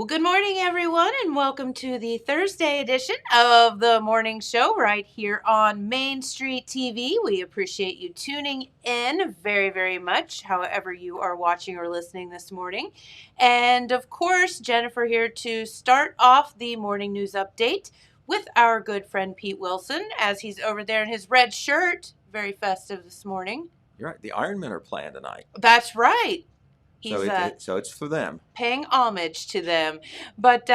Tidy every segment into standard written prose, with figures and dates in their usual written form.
Well, good morning, everyone, and welcome to the Thursday edition of the morning show right here on Main Street TV. We appreciate you tuning in very, very much, however you are watching or listening this morning. And of course, Jennifer here to start off the morning news update with our good friend Pete Wilson, as he's over there in his red shirt. Very festive this morning. You're right. The Ironmen are playing tonight. That's right. So it's for them. Paying homage to them. But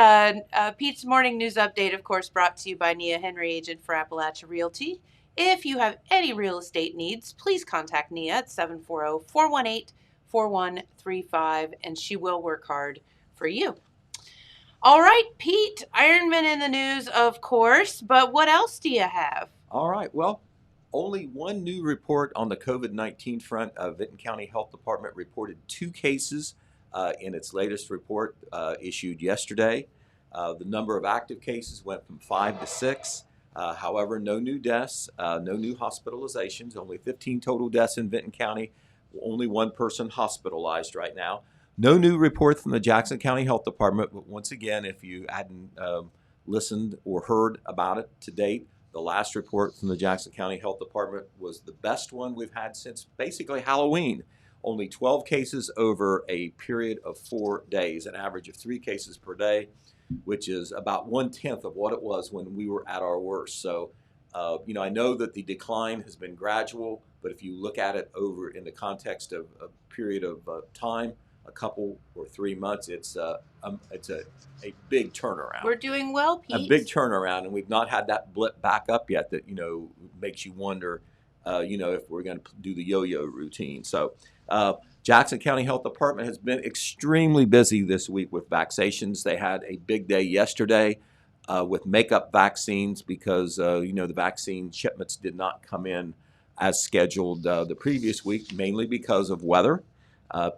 Pete's morning news update, of course, brought to you by Nia Henry, agent for Appalachia Realty. If you have any real estate needs, please contact Nia at 740-418-4135, and she will work hard for you. All right, Pete, Ironman in the news, of course, but what else do you have? All right. Well, only one new report on the COVID-19 front. Vinton County Health Department reported 2 cases in its latest report issued yesterday. The number of active cases went from 5 to 6. However, no new deaths, no new hospitalizations, only 15 total deaths in Vinton County, only 1 person hospitalized right now. No new report from the Jackson County Health Department, but once again, if you hadn't listened or heard about it to date, the last report from the Jackson County Health Department was the best one we've had since basically Halloween. Only 12 cases over a period of 4 days, an average of 3 cases per day, which is about 1/10 of what it was when we were at our worst. So, I know that the decline has been gradual, but if you look at it over in the context of a period of time, a couple or 3 months, it's a big turnaround. We're doing well, Pete. A big turnaround, and we've not had that blip back up yet that makes you wonder if we're going to do the yo-yo routine. So Jackson County Health Department has been extremely busy this week with vaccinations. They had a big day yesterday with makeup vaccines because the vaccine shipments did not come in as scheduled the previous week, mainly because of weather.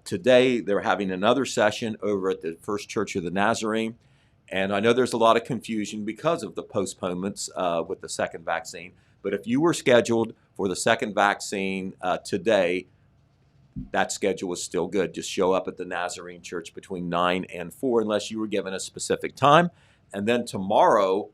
Today, they're having another session over at the First Church of the Nazarene, and I know there's a lot of confusion because of the postponements with the second vaccine, but if you were scheduled for the second vaccine today, that schedule is still good. Just show up at the Nazarene Church between 9 and 4 unless you were given a specific time, and then tomorrow,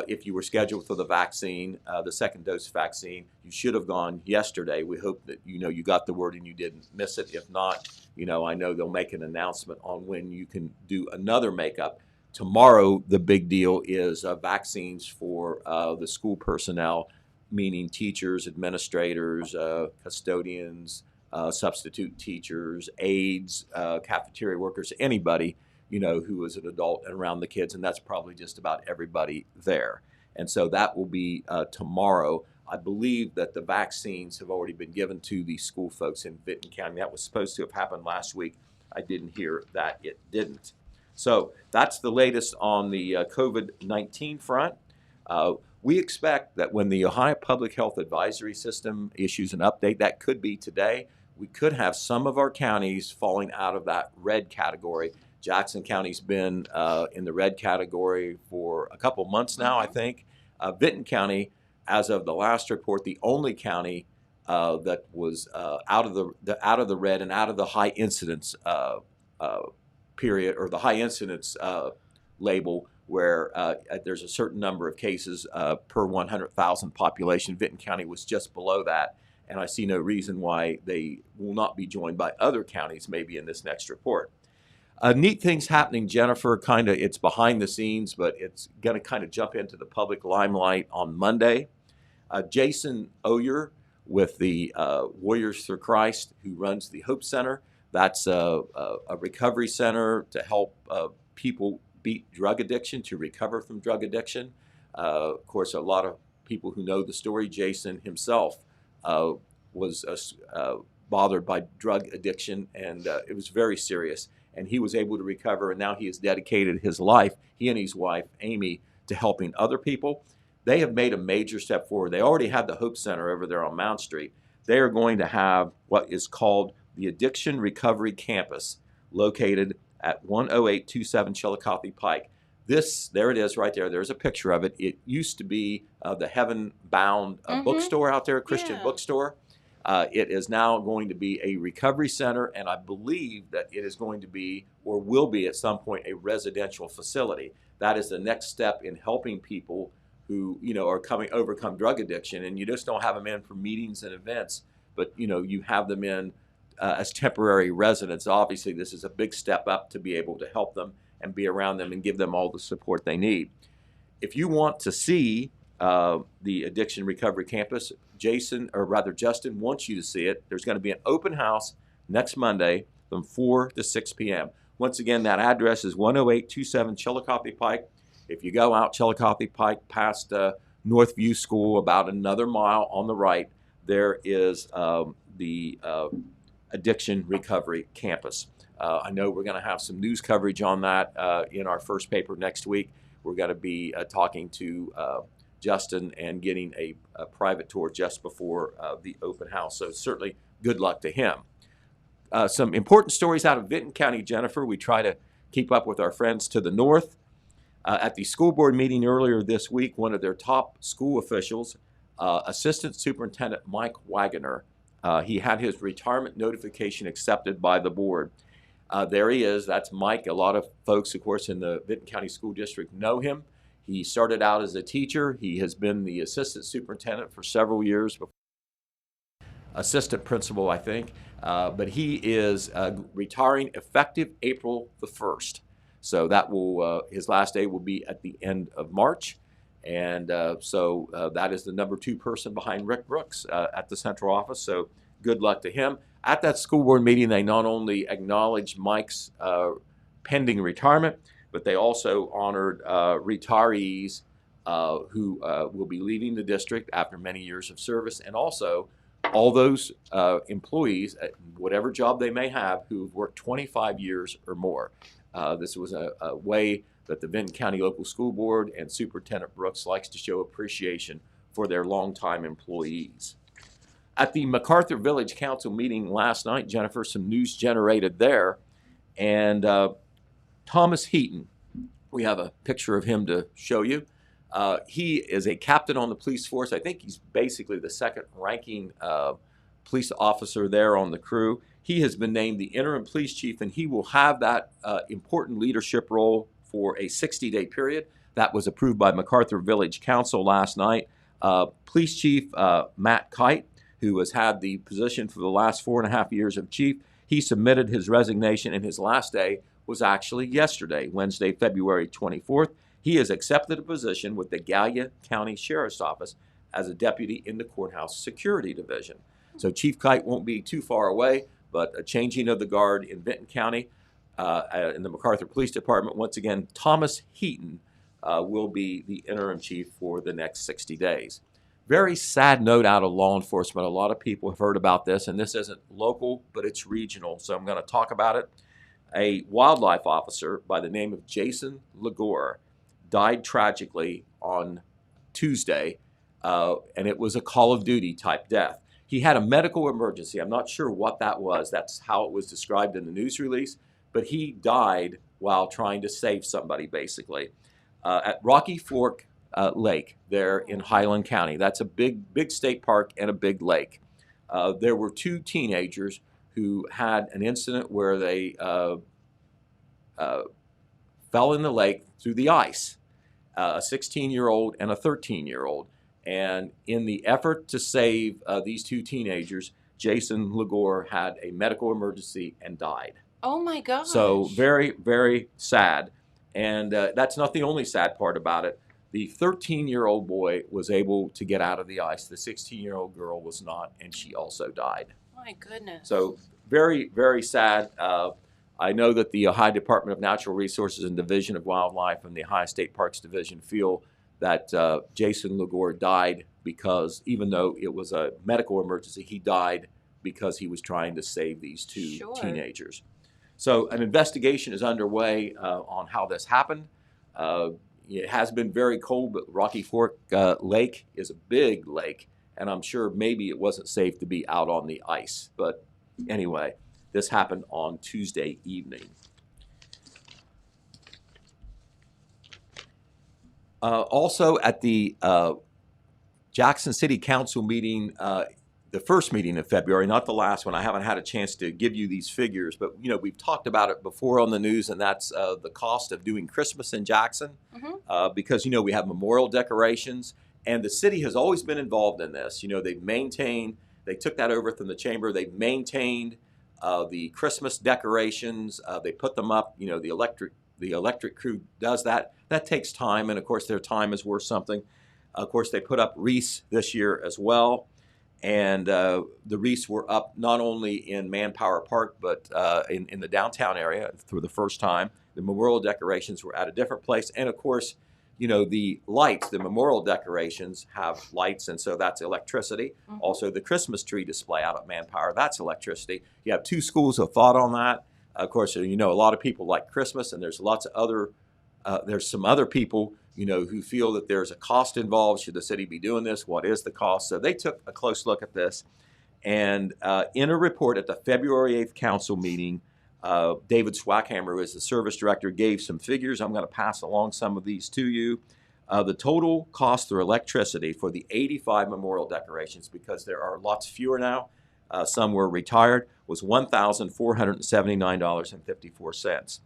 if you were scheduled for the vaccine, the second dose vaccine, you should have gone yesterday. We hope that you got the word and you didn't miss it. If not, I know they'll make an announcement on when you can do another makeup. Tomorrow, the big deal is vaccines for the school personnel, meaning teachers, administrators, custodians, substitute teachers, aides, cafeteria workers, anybody who is an adult and around the kids, and that's probably just about everybody there. And so that will be tomorrow. I believe that the vaccines have already been given to the school folks in Vinton County. That was supposed to have happened last week. I didn't hear that it didn't. So that's the latest on the COVID-19 front. We expect that when the Ohio Public Health Advisory System issues an update, that could be today, we could have some of our counties falling out of that red category. Jackson County's been in the red category for a couple months now, I think. Vinton County, as of the last report, the only county that was out of the red and out of the high incidence period, or the high incidence label, where there's a certain number of cases per 100,000 population. Vinton County was just below that, and I see no reason why they will not be joined by other counties maybe in this next report. Neat things happening, Jennifer. It's behind the scenes, but it's going to kind of jump into the public limelight on Monday. Jason Oyer with the Warriors for Christ, who runs the Hope Center. That's a recovery center to help people beat drug addiction, to recover from drug addiction. Of course, a lot of people who know the story, Jason himself was bothered by drug addiction, and it was very serious. And he was able to recover, and now he has dedicated his life, he and his wife, Amy, to helping other people. They have made a major step forward. They already have the Hope Center over there on Mount Street. They are going to have what is called the Addiction Recovery Campus, located at 10827 Chillicothe Pike. There it is right there. There's a picture of it. It used to be the Heaven Bound bookstore out there, Christian bookstore. It is now going to be a recovery center, and I believe that it is going to be, or will be at some point, a residential facility. That is the next step in helping people who, are overcome drug addiction, and you just don't have them in for meetings and events, but you have them in as temporary residents. Obviously, this is a big step up to be able to help them and be around them and give them all the support they need. If you want to see the Addiction Recovery Campus, Justin wants you to see it. There's going to be an open house next Monday from 4 to 6 p.m. Once again, that address is 10827 Chillicothe Pike. If you go out Chillicothe Pike past Northview School, about another mile on the right, there is the Addiction Recovery Campus. I know we're going to have some news coverage on that in our first paper next week. We're going to be talking to Justin and getting a private tour just before the open house. So certainly good luck to him. Some important stories out of Vinton County, Jennifer. We try to keep up with our friends to the north. At the school board meeting earlier this week, one of their top school officials, Assistant Superintendent Mike Wagoner, he had his retirement notification accepted by the board. There he is. That's Mike. A lot of folks, of course, in the Vinton County School District know him. He started out as a teacher. He has been the assistant superintendent for several years, assistant principal, I think. But he is retiring effective April the 1st. So that will his last day will be at the end of March. And so that is the number 2 person behind Rick Brooks at the central office. So good luck to him. At that school board meeting, they not only acknowledged Mike's pending retirement, but they also honored retirees who will be leaving the district after many years of service, and also all those employees at whatever job they may have who've worked 25 years or more. This was a way that the Vinton County Local School Board and Superintendent Brooks likes to show appreciation for their longtime employees. At the MacArthur Village Council meeting last night, Jennifer, some news generated there, and Thomas Heaton, we have a picture of him to show you. He is a captain on the police force. I think he's basically the second ranking police officer there on the crew. He has been named the interim police chief, and he will have that important leadership role for a 60-day period. That was approved by MacArthur Village Council last night. Police Chief Matt Kite, who has had the position for the last 4.5 years of chief, he submitted his resignation, and his last day was actually yesterday, Wednesday, February 24th. He has accepted a position with the Gallia County Sheriff's Office as a deputy in the courthouse security division. So Chief Kite won't be too far away, but a changing of the guard in Vinton County in the MacArthur Police Department. Once again, Thomas Heaton will be the interim chief for the next 60 days. Very sad note out of law enforcement. A lot of people have heard about this, and this isn't local, but it's regional, so I'm going to talk about it. A wildlife officer by the name of Jason Legore died tragically on Tuesday, and it was a Call of Duty type death. He had a medical emergency. I'm not sure what that was. That's how it was described in the news release, but he died while trying to save somebody, basically, at Rocky Fork Lake there in Highland County. That's a big state park and a big lake. There were 2 teenagers who had an incident where they fell in the lake through the ice, a 16-year-old and a 13-year-old. And in the effort to save these 2 teenagers, Jason Legore had a medical emergency and died. Oh my gosh. So very, very sad. And that's not the only sad part about it. The 13-year-old boy was able to get out of the ice. The 16-year-old girl was not, and she also died. My goodness. So very, very sad. I know that the Ohio Department of Natural Resources and Division of Wildlife and the Ohio State Parks Division feel that Jason Legore died because, even though it was a medical emergency, he died because he was trying to save these 2 teenagers. So an investigation is underway on how this happened. It has been very cold, but Rocky Fork Lake is a big lake, and I'm sure maybe it wasn't safe to be out on the ice. But anyway, this happened on Tuesday evening. Also at the Jackson City Council meeting, the first meeting in February, not the last one. I haven't had a chance to give you these figures, but we've talked about it before on the news, and that's the cost of doing Christmas in Jackson, because we have memorial decorations, and the city has always been involved in this. They took that over from the chamber. They've maintained the Christmas decorations. They put them up. The electric crew does that. That takes time, and of course their time is worth something. Of course, they put up wreaths this year as well. And the wreaths were up not only in Manpower Park, but in the downtown area for the first time. The memorial decorations were at a different place. And of course, the lights, the memorial decorations have lights, and so that's electricity. Also, the Christmas tree display out at Manpower, that's electricity. You have two schools of thought on that. Of course, a lot of people like Christmas, and there's lots of there's some other people who feel that there's a cost involved. Should the city be doing this? What is the cost? So they took a close look at this. And in a report at the February 8th council meeting, David Swackhammer, who is the service director, gave some figures. I'm going to pass along some of these to you. The total cost for electricity for the 85 memorial decorations, because there are lots fewer now, some were retired, was $1,479.54.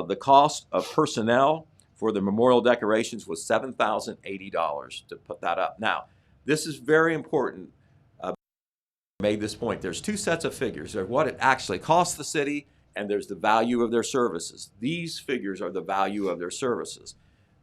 The cost of personnel for the memorial decorations was $7,080 to put that up. Now, this is very important. I made this point. There's two sets of figures. There's what it actually costs the city, and there's the value of their services. These figures are the value of their services.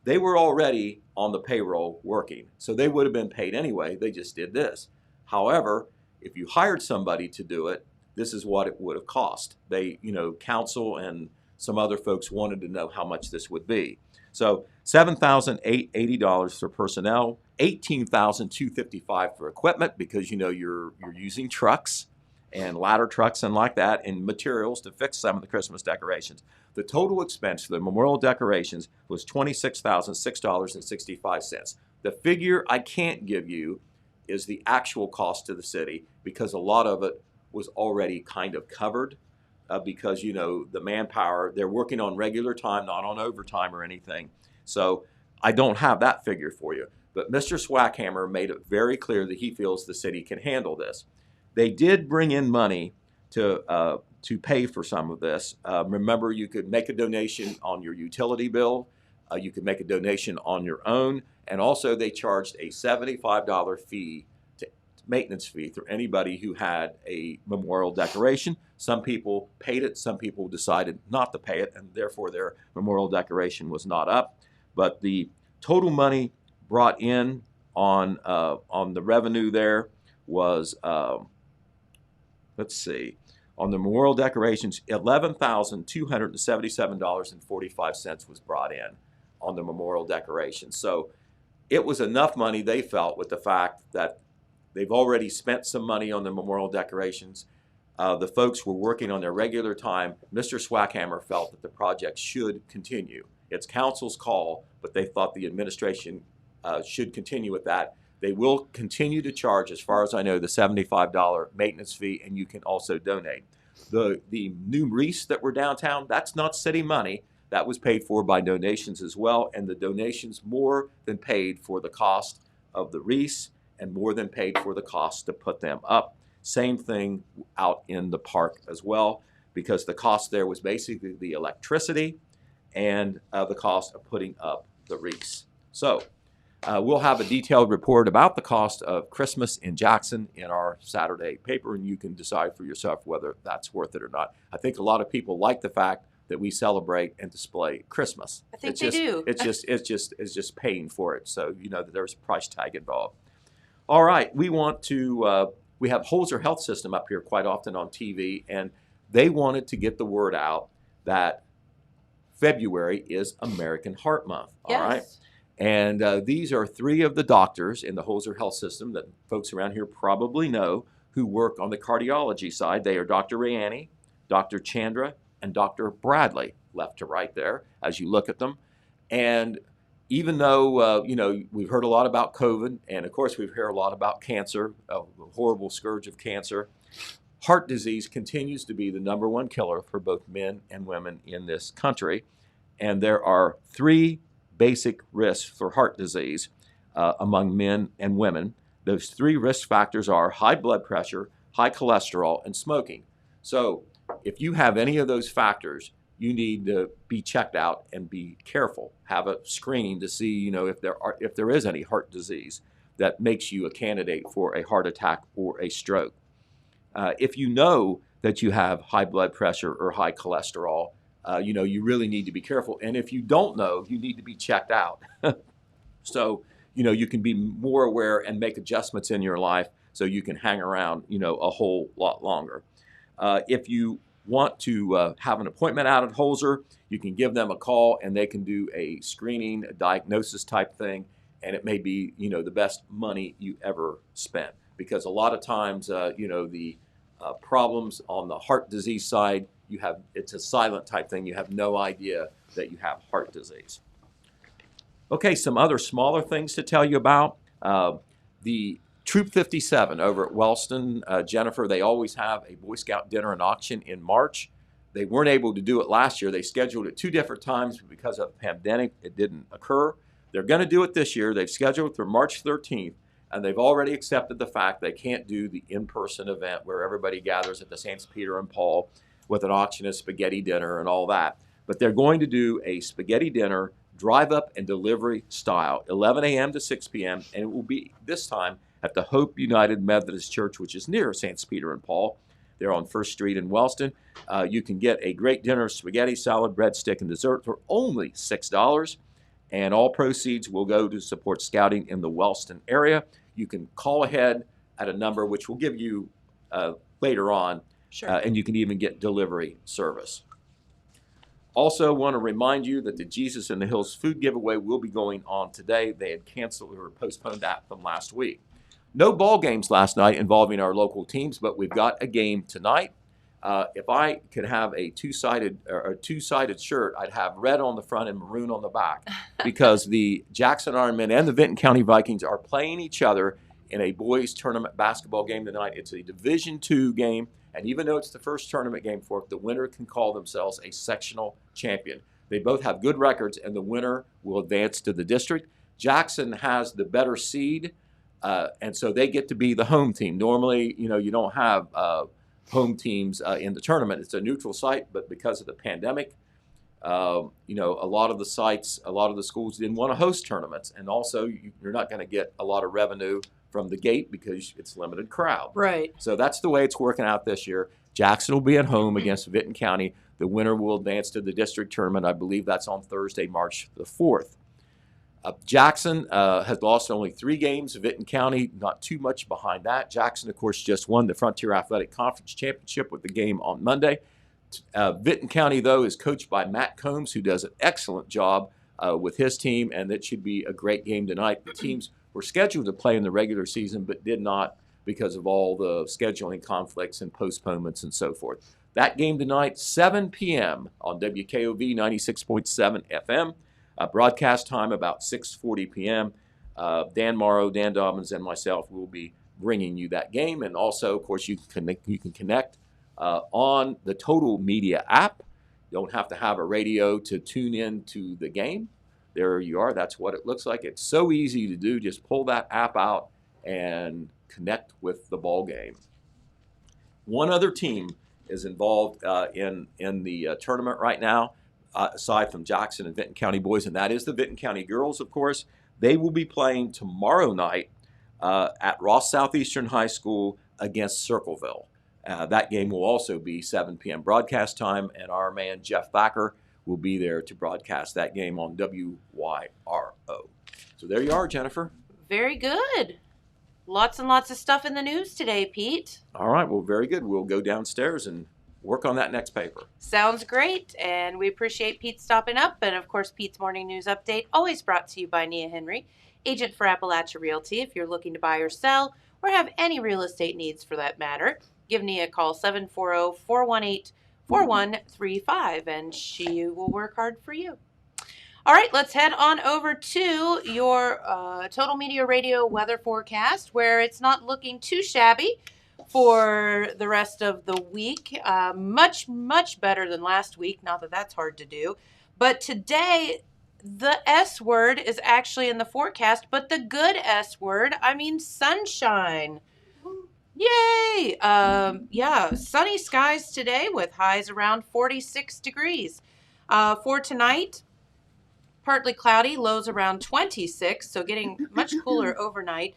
They were already on the payroll working, so they would have been paid anyway. They just did this. However, if you hired somebody to do it, this is what it would have cost. They, council and some other folks wanted to know how much this would be. So $7,880 for personnel, $18,255 for equipment, because you're using trucks and ladder trucks and like that, and materials to fix some of the Christmas decorations. The total expense for the memorial decorations was $26,006.65. The figure I can't give you is the actual cost to the city, because a lot of it was already kind of covered. Because the manpower, they're working on regular time, not on overtime or anything. So I don't have that figure for you. But Mr. Swackhammer made it very clear that he feels the city can handle this. They did bring in money to pay for some of this. Remember, you could make a donation on your utility bill. You could make a donation on your own. And also they charged a $75 fee, maintenance fee, for anybody who had a memorial decoration. Some people paid it, some people decided not to pay it, and therefore their memorial decoration was not up. But the total money brought in on the revenue there was, let's see, on the memorial decorations, $11,277.45 was brought in on the memorial decorations. So it was enough money, they felt, with the fact that they've already spent some money on the memorial decorations. The folks were working on their regular time. Mr. Swackhammer felt that the project should continue. It's council's call, but they thought the administration should continue with that. They will continue to charge, as far as I know, the $75 maintenance fee, and you can also donate. The new wreaths that were downtown, that's not city money. That was paid for by donations as well, and the donations more than paid for the cost of the wreaths and more than paid for the cost to put them up. Same thing out in the park as well, because the cost there was basically the electricity and the cost of putting up the wreaths. So we'll have a detailed report about the cost of Christmas in Jackson in our Saturday paper, and you can decide for yourself whether that's worth it or not. I think a lot of people like the fact that we celebrate and display Christmas. I think they do. It's just paying for it, so that there's a price tag involved. All right, we want to, we have Holzer Health System up here quite often on TV, and they wanted to get the word out that February is American Heart Month, all right? And these are three of the doctors in the Holzer Health System that folks around here probably know who work on the cardiology side. They are Dr. Rayani, Dr. Chandra, and Dr. Bradley, left to right there as you look at them. And even though, we've heard a lot about COVID, and of course we've heard a lot about cancer, the horrible scourge of cancer, heart disease continues to be the number one killer for both men and women in this country. And there are three basic risks for heart disease among men and women. Those 3 risk factors are high blood pressure, high cholesterol, and smoking. So if you have any of those factors, you need to be checked out and be careful. Have a screening to see, if there is any heart disease that makes you a candidate for a heart attack or a stroke. If you know that you have high blood pressure or high cholesterol, you really need to be careful. And if you don't know, you need to be checked out. So, you can be more aware and make adjustments in your life so you can hang around, a whole lot longer. If you want to have an appointment out at Holzer, you can give them a call and they can do a screening, a diagnosis type thing, and it may be, the best money you ever spent. Because a lot of times, the problems on the heart disease side, it's a silent type thing. You have no idea that you have heart disease. Okay, some other smaller things to tell you about. The Troop 57 over at Wellston, Jennifer, they always have a Boy Scout dinner and auction in March. They weren't able to do it last year. They scheduled it 2 different times, but because of the pandemic, it didn't occur. They're going to do it this year. They've scheduled it for March 13th, and they've already accepted the fact they can't do the in-person event where everybody gathers at the St. Peter and Paul with an auction and spaghetti dinner and all that. But they're going to do a spaghetti dinner, drive-up and delivery style, 11 a.m. to 6 p.m., and it will be this time at the Hope United Methodist Church, which is near St. Peter and Paul. They're on 1st Street in Wellston. You can get a great dinner of spaghetti, salad, breadstick, and dessert for only $6, and all proceeds will go to support scouting in the Wellston area. You can call ahead at a number which we'll give you later on, Sure. And you can even get delivery service. Also want to remind you that the Jesus in the Hills food giveaway will be going on today. They had canceled or postponed that from last week. No ball games last night involving our local teams, but we've got a game tonight. If I could have a two-sided shirt, I'd have red on the front and maroon on the back, because the Jackson Ironmen and the Vinton County Vikings are playing each other in a boys tournament basketball game tonight. It's a Division II game, and even though it's the first tournament game for it, the winner can call themselves a sectional champion. They both have good records, and the winner will advance to the district. Jackson has the better seed, and so they get to be the home team. Normally, you don't have home teams in the tournament. It's a neutral site, but because of the pandemic, a lot of the sites, a lot of the schools didn't want to host tournaments, and also you're not going to get a lot of revenue from the gate because it's limited crowd. Right. So that's the way it's working out this year. Jackson will be at home against Vinton County. The winner will advance to the district tournament. I believe that's on Thursday, March the 4th. Jackson has lost only 3 games. Vinton County, not too much behind that. Jackson, of course, just won the Frontier Athletic Conference Championship with the game on Monday. Vinton County, though, is coached by Matt Combs, who does an excellent job with his team, and it should be a great game tonight. The teams were scheduled to play in the regular season, but did not because of all the scheduling conflicts and postponements and so forth. That game tonight, 7 p.m. on WKOV 96.7 FM. Broadcast time about 6:40 p.m. Dan Morrow, Dan Dobbins, and myself will be bringing you that game. And also, of course, you can connect on the Total Media app. You don't have to have a radio to tune in to the game. There you are. That's what it looks like. It's so easy to do. Just pull that app out and connect with the ball game. One other team is involved in the tournament right now, aside from Jackson and Vinton County boys, and that is the Vinton County girls, of course. They will be playing tomorrow night at Ross Southeastern High School against Circleville. That game will also be 7 p.m. broadcast time, and our man Jeff Thacker will be there to broadcast that game on WYRO. So there you are, Jennifer. Very good. Lots and lots of stuff in the news today, Pete. All right, well, very good. We'll go downstairs and work on that next paper. Sounds great, and we appreciate Pete stopping up. And, of course, Pete's Morning News Update, always brought to you by Nia Henry, agent for Appalachia Realty. If you're looking to buy or sell or have any real estate needs for that matter, give Nia a call, 740-418-4135, and she will work hard for you. All right, let's head on over to your Total Media Radio weather forecast, where it's not looking too shabby for the rest of the week. Much, much better than last week. Not that that's hard to do. But today, the S word is actually in the forecast, but the good S word, I mean sunshine. Yay! Yeah, sunny skies today with highs around 46 degrees. For tonight, partly cloudy, lows around 26, so getting much cooler overnight.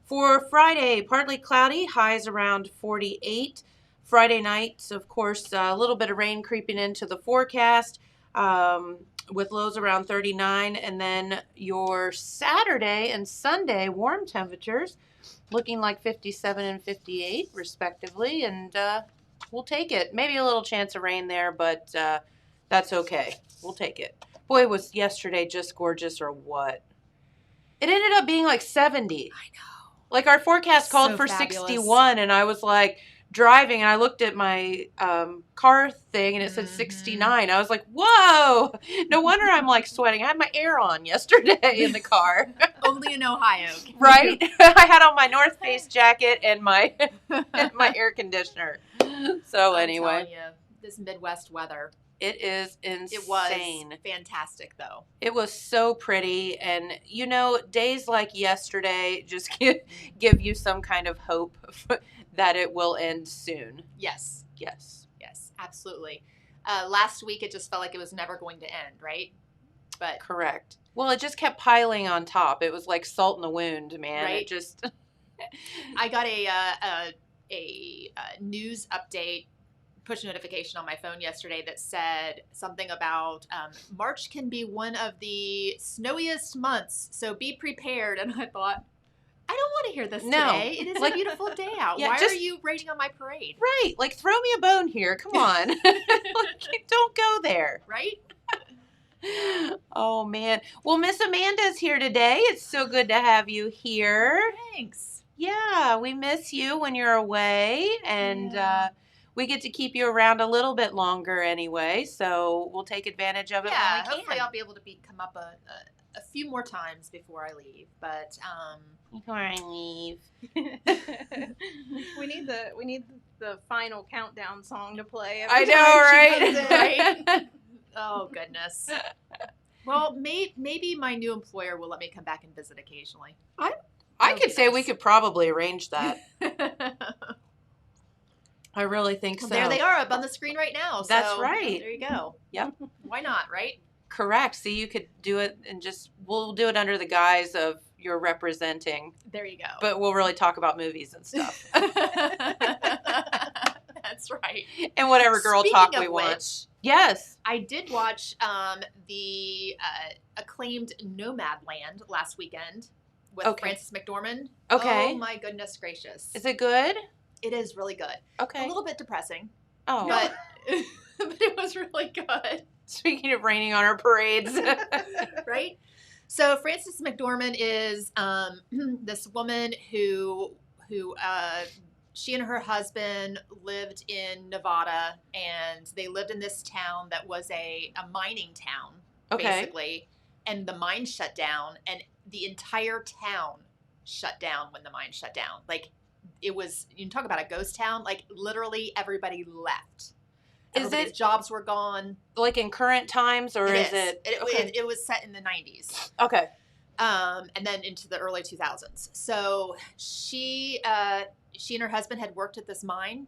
For Friday, partly cloudy, highs around 48. Friday night, of course, a little bit of rain creeping into the forecast with lows around 39. And then your Saturday and Sunday, warm temperatures looking like 57 and 58, respectively. And we'll take it. Maybe a little chance of rain there, but that's okay. We'll take it. Boy, was yesterday just gorgeous or what? It ended up being like 70. I know. Like our forecast called So for fabulous. 61, and I was like driving, and I looked at my car thing, and it said Mhm. 69. I was like, whoa! No wonder I'm like sweating. I had my air on yesterday in the car. Only in Ohio. Right? I had on my North Face jacket and my my air conditioner. So I'm anyway, telling you, this Midwest weather. it is insane. It was fantastic, though. It was so pretty, and you know, days like yesterday just give you some kind of hope that it will end soon. Yes, Yes. yes, absolutely. Last week, it just felt like it was never going to end, right? But Correct. Well, it just kept piling on top. It was like salt in the wound, man. Right. It just I got a news update push notification on my phone yesterday that said something about March can be one of the snowiest months, so be prepared. And I thought, I don't want to hear this No. today. It is a beautiful day out. Yeah, Why just- are you raining on my parade? right. Like throw me a bone here. Come on. Like, don't go there. Right? Oh man. Well, Miss Amanda's here today. It's so good to have you here. Thanks. Yeah, we miss you when you're away, and Yeah. we get to keep you around a little bit longer anyway. So we'll take advantage of it Yeah, when we hopefully can. I'll be able to come up a few more times before I leave. But Before I leave. We need the final countdown song to play. I every know, time she right? comes in. oh goodness. Well, maybe my new employer will let me come back and visit occasionally. I That'd could be say we nice. could probably arrange that. I really think so. Well, there they are up on the screen right now. So That's right. There you go. Yep. Why not, right? Correct. See, you could do it and we'll do it under the guise of you're representing, There you go. but we'll really talk about movies and stuff That's right. and whatever girl Speaking talk of we want. which, Yes. I did watch the acclaimed Nomadland last weekend with Okay. Frances McDormand. Okay. Oh my goodness gracious! Is it good? It is really good. Okay. A little bit depressing, Oh, but but it was really good. speaking of raining on our parades. Right? So Frances McDormand is this woman who she and her husband lived in Nevada, and they lived in this town that was a mining town, Okay. basically. And the mine shut down, and the entire town shut down when the mine shut down. Like, it was, you can talk about a ghost town, like literally everybody left. Is Everybody's it- jobs were gone. Like in current times, or is it? Okay. It was set in the 90s. Okay. And then into the early 2000s. So she and her husband had worked at this mine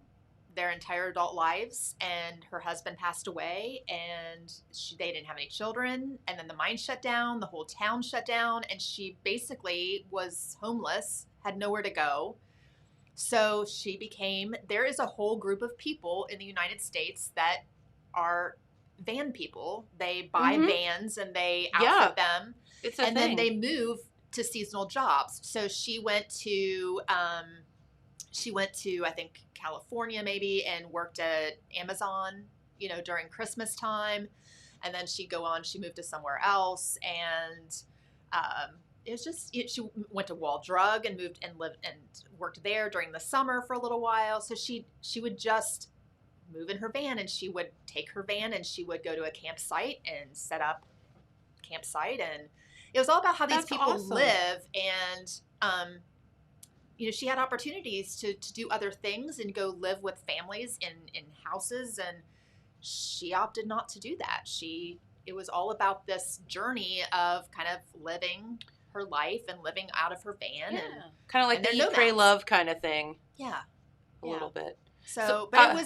their entire adult lives, and her husband passed away, and they didn't have any children. And then the mine shut down, the whole town shut down, and she basically was homeless, had nowhere to go. So there is a whole group of people in the United States that are van people. They buy Mhm. vans and they Yeah. outfit them. It's a And thing. then they move to seasonal jobs. So she went to I think California maybe, and worked at Amazon, during Christmas time. And then she moved to somewhere else, and it was just she went to Wall Drug and moved and lived and worked there during the summer for a little while. So she would just move in her van, and she would take her van and she would go to a campsite and set up campsite. And it was all about how these That's people awesome. live. And she had opportunities to do other things and go live with families in houses, and she opted not to do that. She it was all about this journey of kind of living her life and living out of her van. Yeah. And Kind of like and the they're Eat, Pray, nomads. Love kind of thing, yeah. a little bit. So, So, but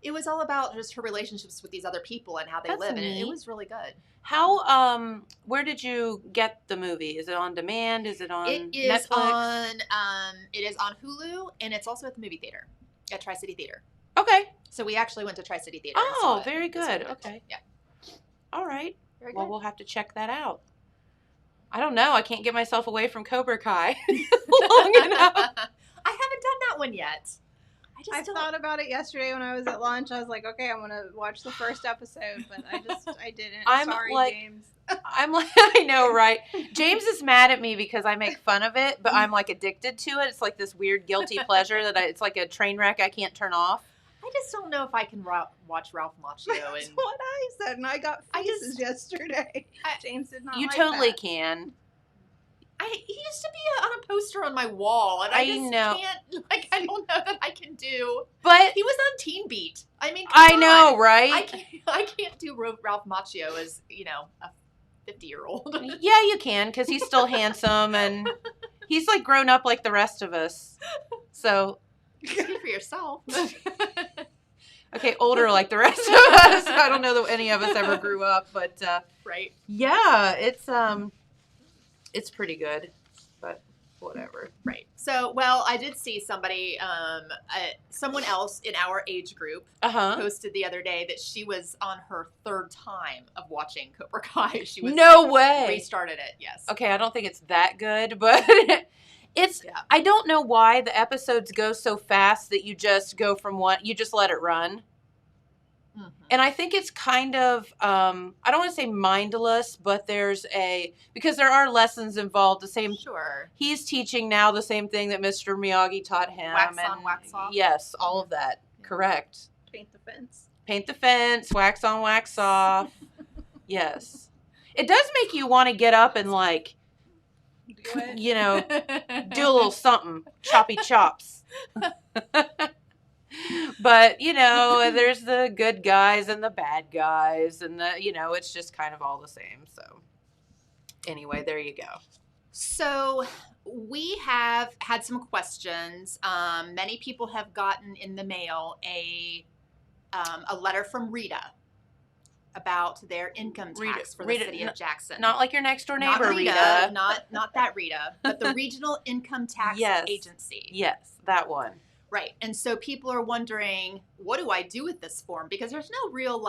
it was all about just her relationships with these other people and how they That's live, and it neat. was really good. How where did you get the movie? Is it on demand? Is it on It is Netflix? it is on Hulu, and it's also at the movie theater at Tri-City Theater. Okay. So we actually went to Tri-City Theater. and saw Oh, it very this good. weekend. Okay. Yeah. All right. Very Well, good. we'll have to check that out. I don't know. I can't get myself away from Cobra Kai long enough. I haven't done that one yet. I thought about it yesterday when I was at lunch. I was like, okay, I'm gonna watch the first episode, but I didn't. I'm Sorry, like- James. I'm like, I know, right? James is mad at me because I make fun of it, but I'm like addicted to it. It's like this weird guilty pleasure it's like a train wreck I can't turn off. I just don't know if I can watch Ralph Macchio. That's And what I said, and I got I faces yesterday. James did not. You like totally that. can. he used to be on a poster on my wall, and I I just know. can't. Like, I don't know that I can do. But He was on Teen Beat. I mean, come I know, on. right? I can't do Ralph Macchio as a 50-year-old. Yeah, you can because he's still handsome and he's like grown up like the rest of us. So, Good for yourself. okay, older like the rest of us. I don't know that any of us ever grew up, but Right. yeah, it's pretty good. But whatever. Right. So, well, I did see somebody, someone else in our age group Uh-huh. posted the other day that she was on her third time of watching Cobra Kai. She was No way. restarted it. Yes. Okay, I don't think it's that good, but it's Yeah. I don't know why the episodes go so fast that you just go from you just let it run. Mhm. And I think it's kind of, I don't want to say mindless, but because there are lessons involved, the same, Sure. he's teaching now the same thing that Mr. Miyagi taught him. Wax on, and wax off. Yes, all of that. Yeah. Correct. Paint the fence. Paint the fence, wax on, wax off. Yes. It does make you want to get up and like, Do it. you know, do a little something, choppy chops. But, there's the good guys and the bad guys and it's just kind of all the same. So anyway, there you go. So we have had some questions. Many people have gotten in the mail a letter from Rita about their income tax for the Rita, city of Jackson. Not like your next door Not neighbor, Rita, Rita. not that Rita, but the Regional Income Tax Yes. Agency. Yes, that one. Right. And so people are wondering, what do I do with this form? Because there's no real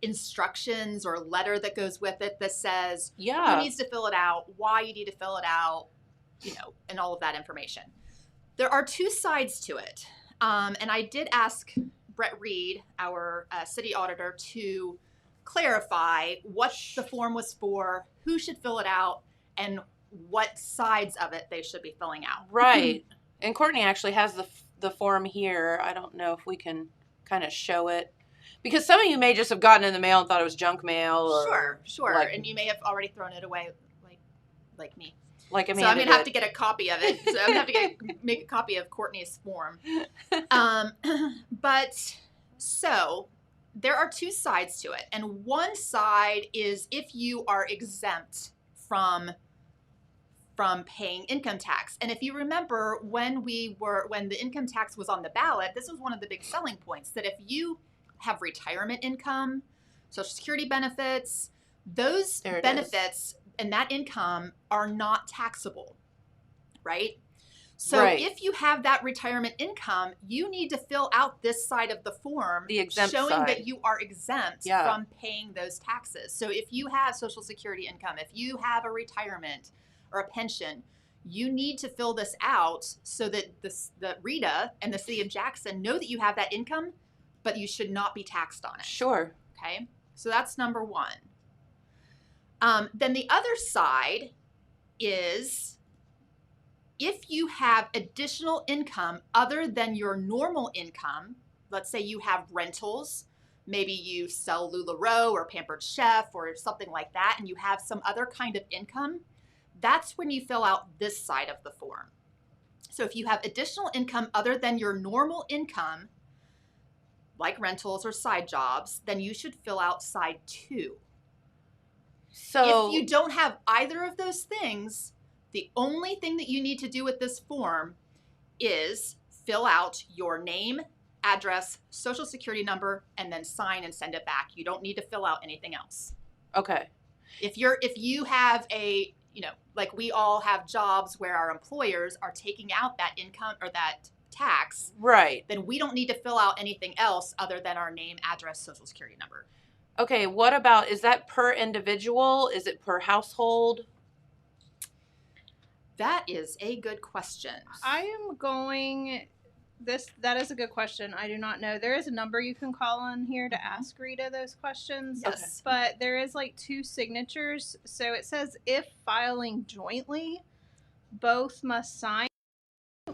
instructions or letter that goes with it that says who Yeah. needs to fill it out, why you need to fill it out, and all of that information. There are two sides to it. And I did ask Brett Reed, our city auditor, to clarify what the form was for, who should fill it out, and what sides of it they should be filling out. Right. And Courtney actually has the form here. I don't know if we can kind of show it. Because some of you may just have gotten in the mail and thought it was junk mail. Or Sure. like- And you may have already thrown it away like me. Like So Amanda I'm going to have to did. get a copy of it. So I'm going to have to make a copy of Courtney's form. But so there are two sides to it. And one side is if you are exempt from paying income tax. And if you remember when the income tax was on the ballot, this was one of the big selling points that if you have retirement income, Social Security benefits, those There it benefits and that income are not taxable, right? So Right. if you have that retirement income, you need to fill out this side of the form The exempt showing side. that you are exempt Yeah. from paying those taxes. So if you have Social Security income, if you have a retirement or a pension, you need to fill this out so that the Rita and the city of Jackson know that you have that income, but you should not be taxed on it. Sure. Okay, so that's number one. Then the other side is if you have additional income other than your normal income, let's say you have rentals, maybe you sell LuLaRoe or Pampered Chef or something like that, and you have some other kind of income, that's when you fill out this side of the form. So if you have additional income other than your normal income, like rentals or side jobs, then you should fill out side 2. So if you don't have either of those things, the only thing that you need to do with this form is fill out your name, address, social security number, and then sign and send it back. You don't need to fill out anything else. okay. If you have a, like we all have jobs where our employers are taking out that income or that tax, Right. then we don't need to fill out anything else other than our name, address, social security number. Okay, what about, is that per individual? Is it per household? That is a good question. I am going. That is a good question. I do not know. There is a number you can call on here to ask Rita those questions. Yes. But there is like 2 signatures. So it says if filing jointly, both must sign.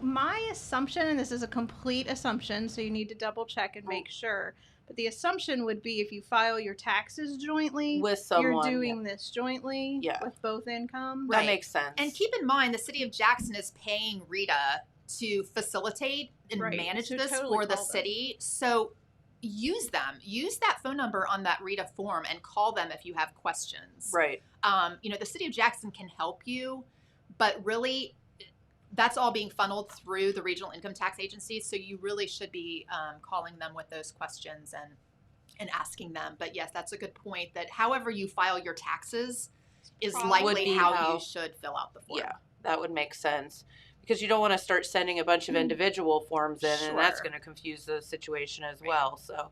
My assumption, and this is a complete assumption, so you need to double check and make sure. But the assumption would be if you file your taxes jointly, With someone. you're doing this jointly with both income. That Right. makes sense. And keep in mind, the city of Jackson is paying Rita to facilitate and Right. manage So this totally for the call them. city. So use them. Use that phone number on that Rita form and call them if you have questions. Right. The city of Jackson can help you, but really that's all being funneled through the regional income tax agency. So you really should be calling them with those questions and asking them. But yes, that's a good point that however you file your taxes is Would likely be how how- you should fill out the form. Yeah, that would make sense. Because you don't want to start sending a bunch of individual forms in, and that's Sure. going to confuse the situation as Right. well. So,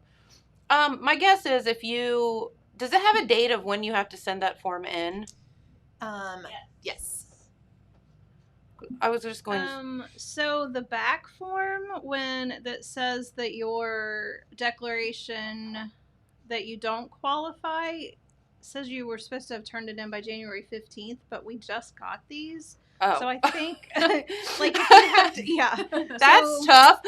my guess is does it have a date of when you have to send that form in? Yes. I was just going. So the back form, when that says that your declaration that you don't qualify, says you were supposed to have turned it in by January 15th, but we just got these. Oh, So I think, like, if you have to, yeah. that's So, tough.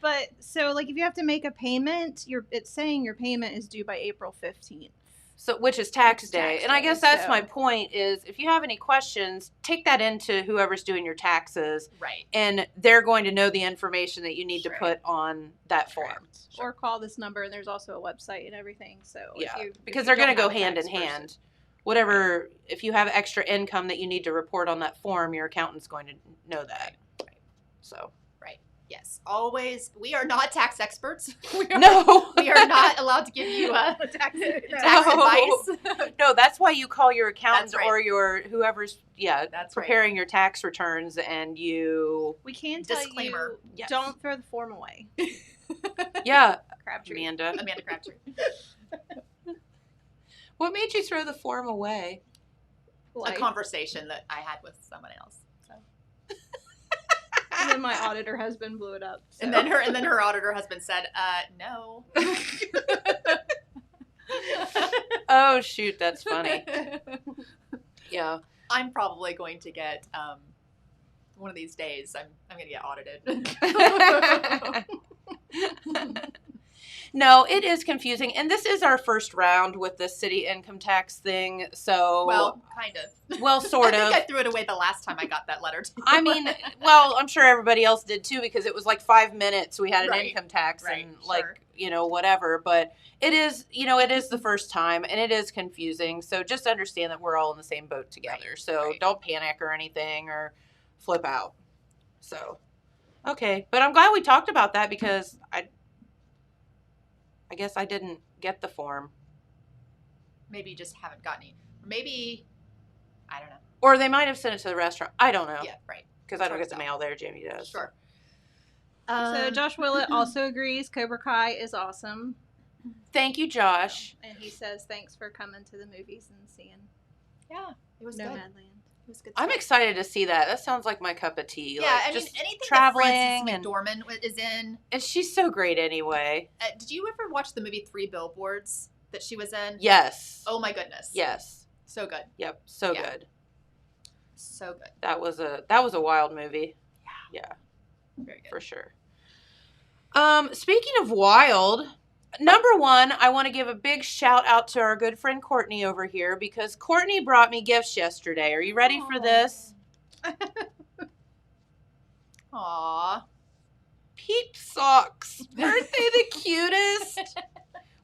But so, like, if you have to make a payment, it's saying your payment is due by April 15th. So, which is tax Which is day. tax And I day, guess that's so- my point is if you have any questions, take that into whoever's doing your taxes, Right. and they're going to know the information that you need Sure. to put on that form. Sure. Or call this number, and there's also a website and everything. So Yeah, if because you they're going to don't go have a hand in tax person- hand. Whatever, if you have extra income that you need to report on that form, your accountant's going to know that. So, Yes. Always. We are not tax experts. We are, no. we are not allowed to give you tax No. advice. No, that's why you call your accountant That's right. or your whoever's, That's right. preparing your tax returns, and you, We can tell Disclaimer. you, Yes. don't throw the form away. yeah, Crabtree. Amanda. Amanda Crabtree. What made you throw the form away? A conversation that I had with someone else. So. And then my auditor husband blew it up. So. And then her auditor husband said, "No." Oh shoot, that's funny. Yeah. I'm probably going to get one of these days. I'm going to get audited. No, it is confusing, and this is our first round with the city income tax thing. So, Well, kind of. well, sort I of. think I threw it away the last time I got that letter. Too. I mean, well, I'm sure everybody else did too, because it was like 5 minutes we had an Right. income tax Right, and like, sure. whatever. But it is, it is the first time and it is confusing. So just understand that we're all in the same boat together. Right, So right. don't panic or anything or flip out. So, okay. But I'm glad we talked about that because I guess I didn't get the form. Maybe you just haven't gotten it. Maybe, I don't know. Or they might have sent it to the restaurant. I don't know. Yeah, right. Because I don't Sure, get the so. mail there. Jamie does. Sure. So Josh Willett also agrees Cobra Kai is awesome. Thank you, Josh. And he says thanks for coming to the movies and seeing Yeah, it was good. Nomadland. It was good. I'm stuff. excited to see that. That sounds like my cup of tea. Yeah, like, I mean, just anything traveling that and Frances McDormand is in. and she's so great anyway. Did you ever watch the movie 3 Billboards that she was in? Yes. Oh my goodness. Yes. So good. Yep. So Yeah. good. So good. That was a wild movie. Yeah, Very good. for sure. Speaking of wild, number one, I want to give a big shout out to our good friend Courtney over here because Courtney brought me gifts yesterday. Are you ready for this? Aw. Peep socks. Aren't they the cutest?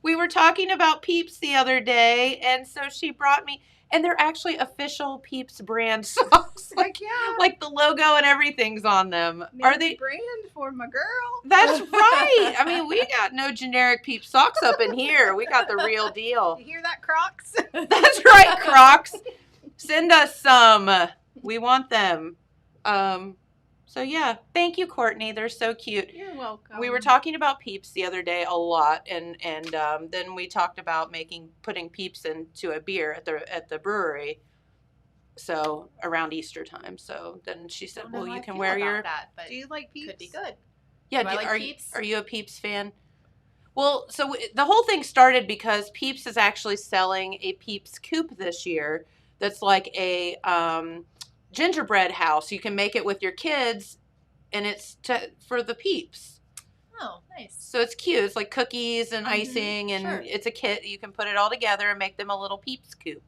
We were talking about Peeps the other day, and so she brought me, and they're actually official Peeps brand socks. Heck yeah. Like the logo and everything's on them. Are Name's they? brand for my girl? That's right. I mean, we got no generic Peeps socks up in here. We got the real deal. You hear that, Crocs? That's right, Crocs. Send us some. We want them. So yeah, thank you, Courtney. They're so cute. You're welcome. We were talking about Peeps the other day a lot, and then we talked about putting Peeps into a beer at the brewery. So around Easter time. So then she said, Don't know "Well, how you I can feel wear about your that, but Do you like Peeps? could be good. yeah." Do I like Peeps? Are you a Peeps fan? Well, so the whole thing started because Peeps is actually selling a Peeps coupe this year. That's like a gingerbread house. You can make it with your kids, and it's for the Peeps. Oh, nice. So it's cute. It's like cookies and Mhm, icing, and sure. it's a kit. You can put it all together and make them a little Peeps coupe.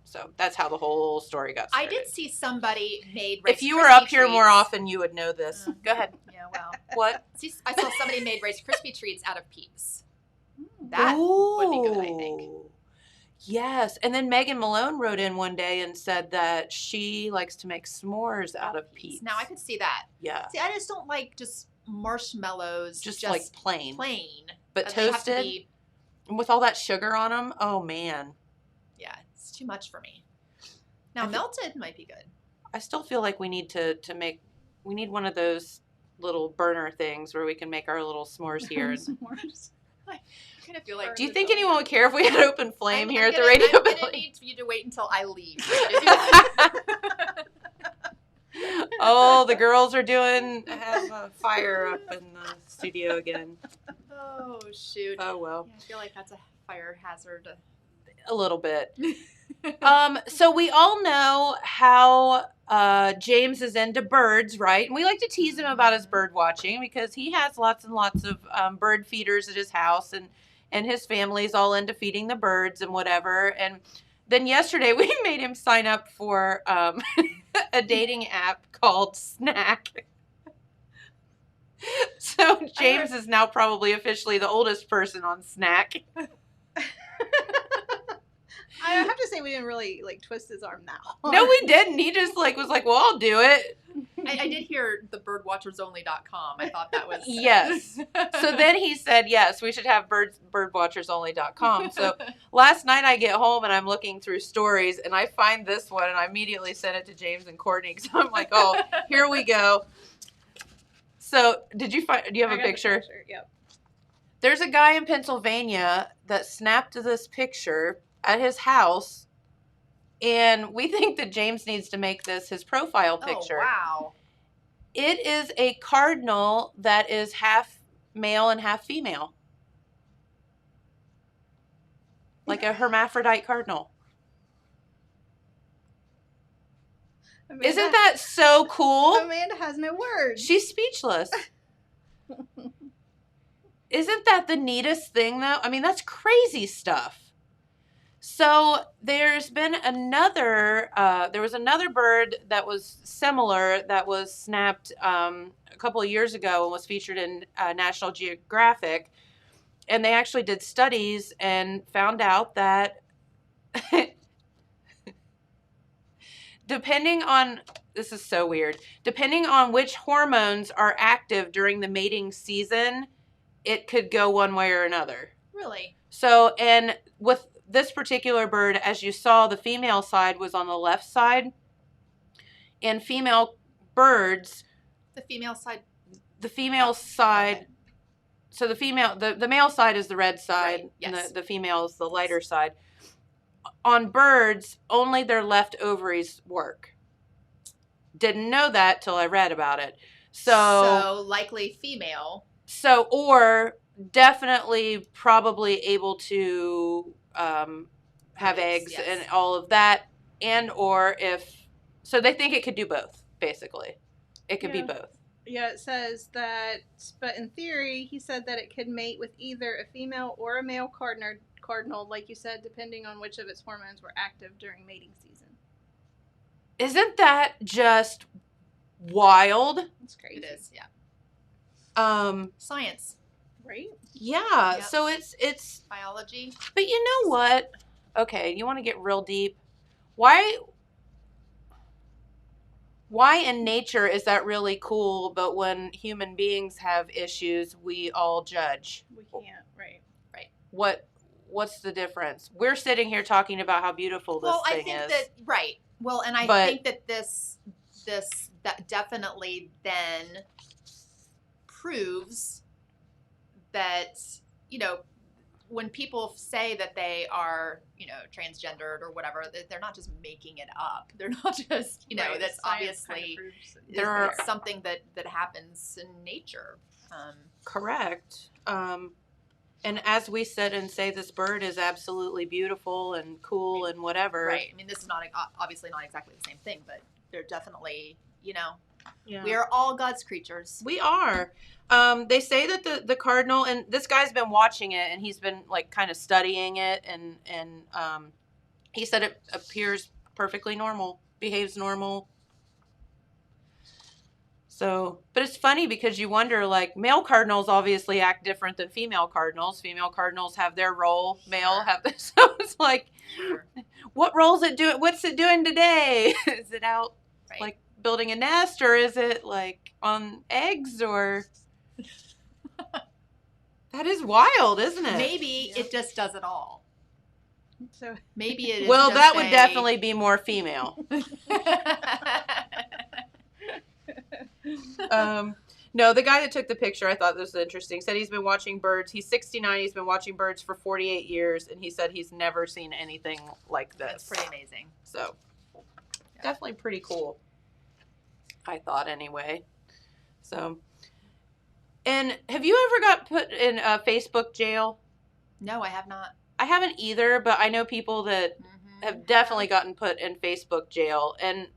So that's how the whole story got I started. did see somebody made Rice If you were Krispie up here more treats. often, you would know this. Mm. Go ahead. Yeah, well. What? See, I saw somebody made Rice Krispie treats out of Peeps. That would be good, I think. Ooh. Yes. And then Megan Malone wrote in one day and said that she likes to make s'mores out of Peeps. Now I could see that. Yeah. See, I just don't like just marshmallows, Just like plain. But They have to toasted be- and with all that sugar on them. Oh, man. yeah, it's too much for me. Now I think- melted might be good. I still feel like we need we need one of those little burner things where we can make our little s'mores here. S'mores. I kind of feel like. Do you think anyone would care if we had open flame here at the I'm radio gonna building? need you to wait until I leave. for you to do that. Oh, the girls are have a fire up in the studio again. Oh shoot. Oh, well. Yeah, I feel like that's a fire hazard. A little bit. So we all know how James is into birds, right? And we like to tease him about his bird watching because he has lots and lots of bird feeders at his house, and his family's all into feeding the birds and whatever. And then yesterday we made him sign up for a dating app called Snack. So James is now probably officially the oldest person on Snack. I have to say we didn't really like twist his arm that hard. No, we didn't. He just was like, well, I'll do it. I did hear the birdwatchersonly.com. I thought that was Yes. So then he said, yes, we should have birdwatchersonly.com. So last night I get home and I'm looking through stories and I find this one and I immediately sent it to James and Courtney because I'm like, oh, here we go. So do you have I a got the picture? Yep. There's a guy in Pennsylvania that snapped this picture at his house, and we think that James needs to make this his profile picture. Oh, wow. It is a cardinal that is half male and half female. Like a hermaphrodite cardinal. Amanda, Isn't that so cool? Amanda has no words. She's speechless. Isn't that the neatest thing, though? I mean, that's crazy stuff. So there's been there was another bird that was similar that was snapped a couple of years ago and was featured in National Geographic. And they actually did studies and found out that depending on which hormones are active during the mating season, it could go one way or another. Really? So, and with this particular bird, as you saw, the female side was on the left side. And female birds, The female side. the female side, Okay. so the male side is the red side, Right, yes. and the female is the lighter side. On birds, only their left ovaries work. Didn't know that till I read about it. So likely female. Or definitely probably able to have eggs yes. and all of that, and or so they think it could do both, basically. It could be Yeah. both. Yeah, it says that, but in theory, he said that it could mate with either a female or a male cardinal, like you said, depending on which of its hormones were active during mating season. Isn't that just wild? That's crazy. It is, yeah. Um, Science. right? Yeah. Yep. So it's Biology. but you know what? Okay, you want to get real deep. Why in nature is that really cool, but when human beings have issues, we all judge? We can't, right? What's the difference? We're sitting here talking about how beautiful this I thing think is. that right. Well, and I But- think that that definitely then proves that, you know, when people say that they are, you know, transgendered or whatever, they're not just making it up. They're not just, you know, Right, that's science kinda obviously proves it. There are- it's something that happens in nature. Correct. And as we sit and say, this bird is absolutely beautiful and cool and whatever. Right. I mean, this is not obviously not exactly the same thing, but they're definitely, you know, Yeah. we are all God's creatures. We are. They say that the cardinal, and this guy's been watching it, and he's been like kind of studying it, and he said it appears perfectly normal, behaves normal. So, but it's funny because you wonder, like, male cardinals obviously act different than female cardinals. Female cardinals have their role. Male Sure. have this. So it's like, Sure. what role's it doing? What's it doing today? Is it out Right. like building a nest, or is it like on eggs, or? That is wild, isn't it? Maybe Yeah. it just does it all. So Maybe it is. Well, just that would a- definitely be more female. No, the guy that took the picture, I thought this was interesting, said he's been watching birds. He's 69. He's been watching birds for 48 years, and he said he's never seen anything like this. That's pretty amazing. So, definitely pretty cool. I thought anyway. So, and have you ever got put in a Facebook jail? No, I have not. I haven't either, but I know people that Mhm. have definitely gotten put in Facebook jail. And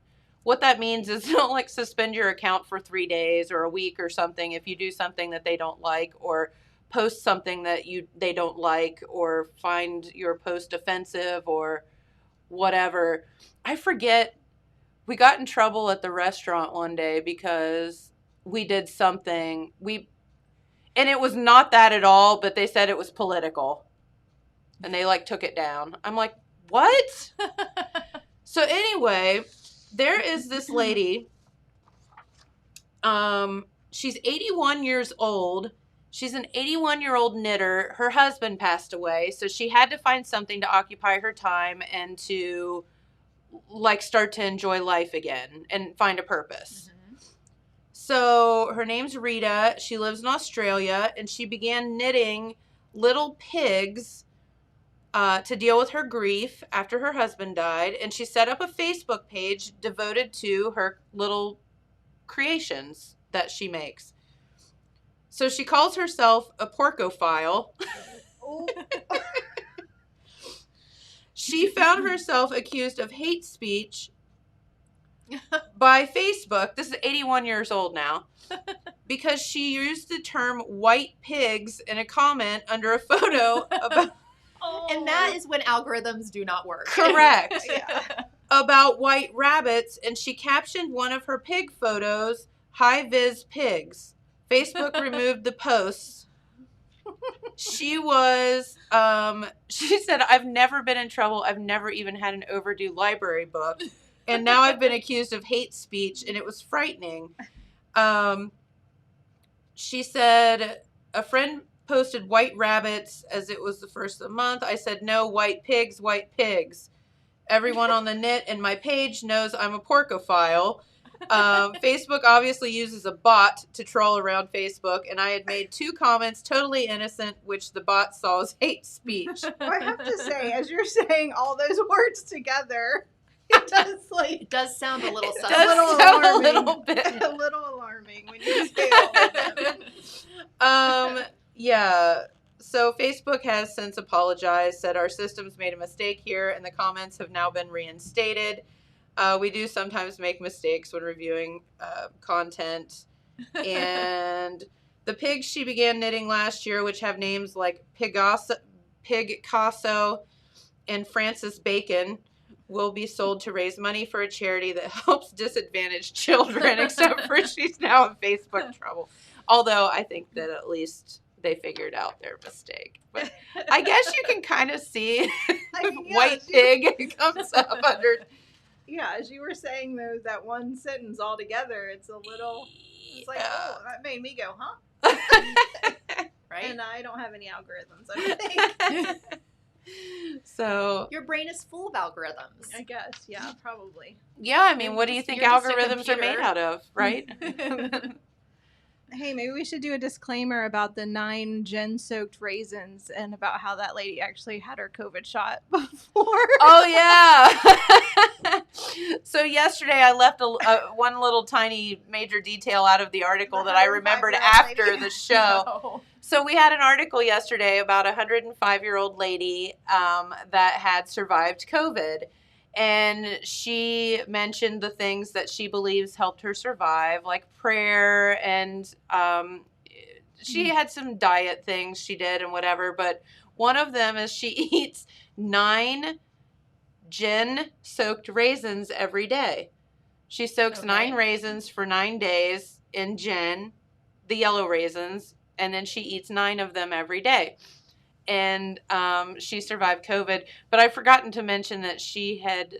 what that means is they'll like suspend your account for 3 days or a week or something if you do something that they don't like, or post something that they don't like, or find your post offensive or whatever. I forget, we got in trouble at the restaurant one day because we did something. And it was not that at all, but they said it was political. And they like took it down. I'm like, what? So anyway, there is this lady. She's 81 years old. She's an 81-year-old knitter. Her husband passed away, so she had to find something to occupy her time and to like start to enjoy life again and find a purpose. Mhm. So her name's Rita. She lives in Australia, and she began knitting little pigs to deal with her grief after her husband died. And she set up a Facebook page devoted to her little creations that she makes. So she calls herself a porcophile. oh, She found herself accused of hate speech by Facebook. This is 81 years old now. Because she used the term white pigs in a comment under a photo about And that is when algorithms do not work. correct Yeah. about white rabbits, and she captioned one of her pig photos, "High vis pigs." Facebook removed the posts. She was she said, "I've never been in trouble. I've never even had an overdue library book, and now I've been accused of hate speech, and it was frightening." She said, "A friend posted white rabbits as it was the first of the month. I said, no, white pigs, white pigs. Everyone on the knit and my page knows I'm a porcophile. Facebook obviously uses a bot to troll around Facebook, and I had made 2 comments totally innocent, which the bot saw as hate speech." I have to say, as you're saying all those words together, it does like It does sound a little It suspect. does little sound a alarming. little bit. a little alarming when you say all of them. Yeah. So Facebook has since apologized, said our systems made a mistake here, and the comments have now been reinstated. We do sometimes make mistakes when reviewing content. And the pigs she began knitting last year, which have names like Picasso and Francis Bacon, will be sold to raise money for a charity that helps disadvantaged children, except for she's now in Facebook trouble. Although I think that at least they figured out their mistake. But I guess you can kind of see Yeah, white pig comes up under. Yeah, as you were saying that one sentence all together, it's a little. It's like, oh, that made me go, huh? Right? And I don't have any algorithms. I think. So Your brain is full of algorithms. I guess, yeah, probably. yeah, I mean, what do you think You're just a algorithms are made computer. out of, right? Hey, maybe we should do a disclaimer about the 9 gin-soaked raisins and about how that lady actually had her COVID shot before. Oh yeah. So yesterday I left one little tiny major detail out of the article The that I remembered 105-year-old after lady. the show. No. So we had an article yesterday about a 105-year-old lady that had survived COVID. And she mentioned the things that she believes helped her survive, like prayer, and she had some diet things she did and whatever. But one of them is she eats 9 gin-soaked raisins every day. She soaks Okay. 9 raisins for 9 days in gin, the yellow raisins, and then she eats 9 of them every day. And she survived COVID. But I've forgotten to mention that she had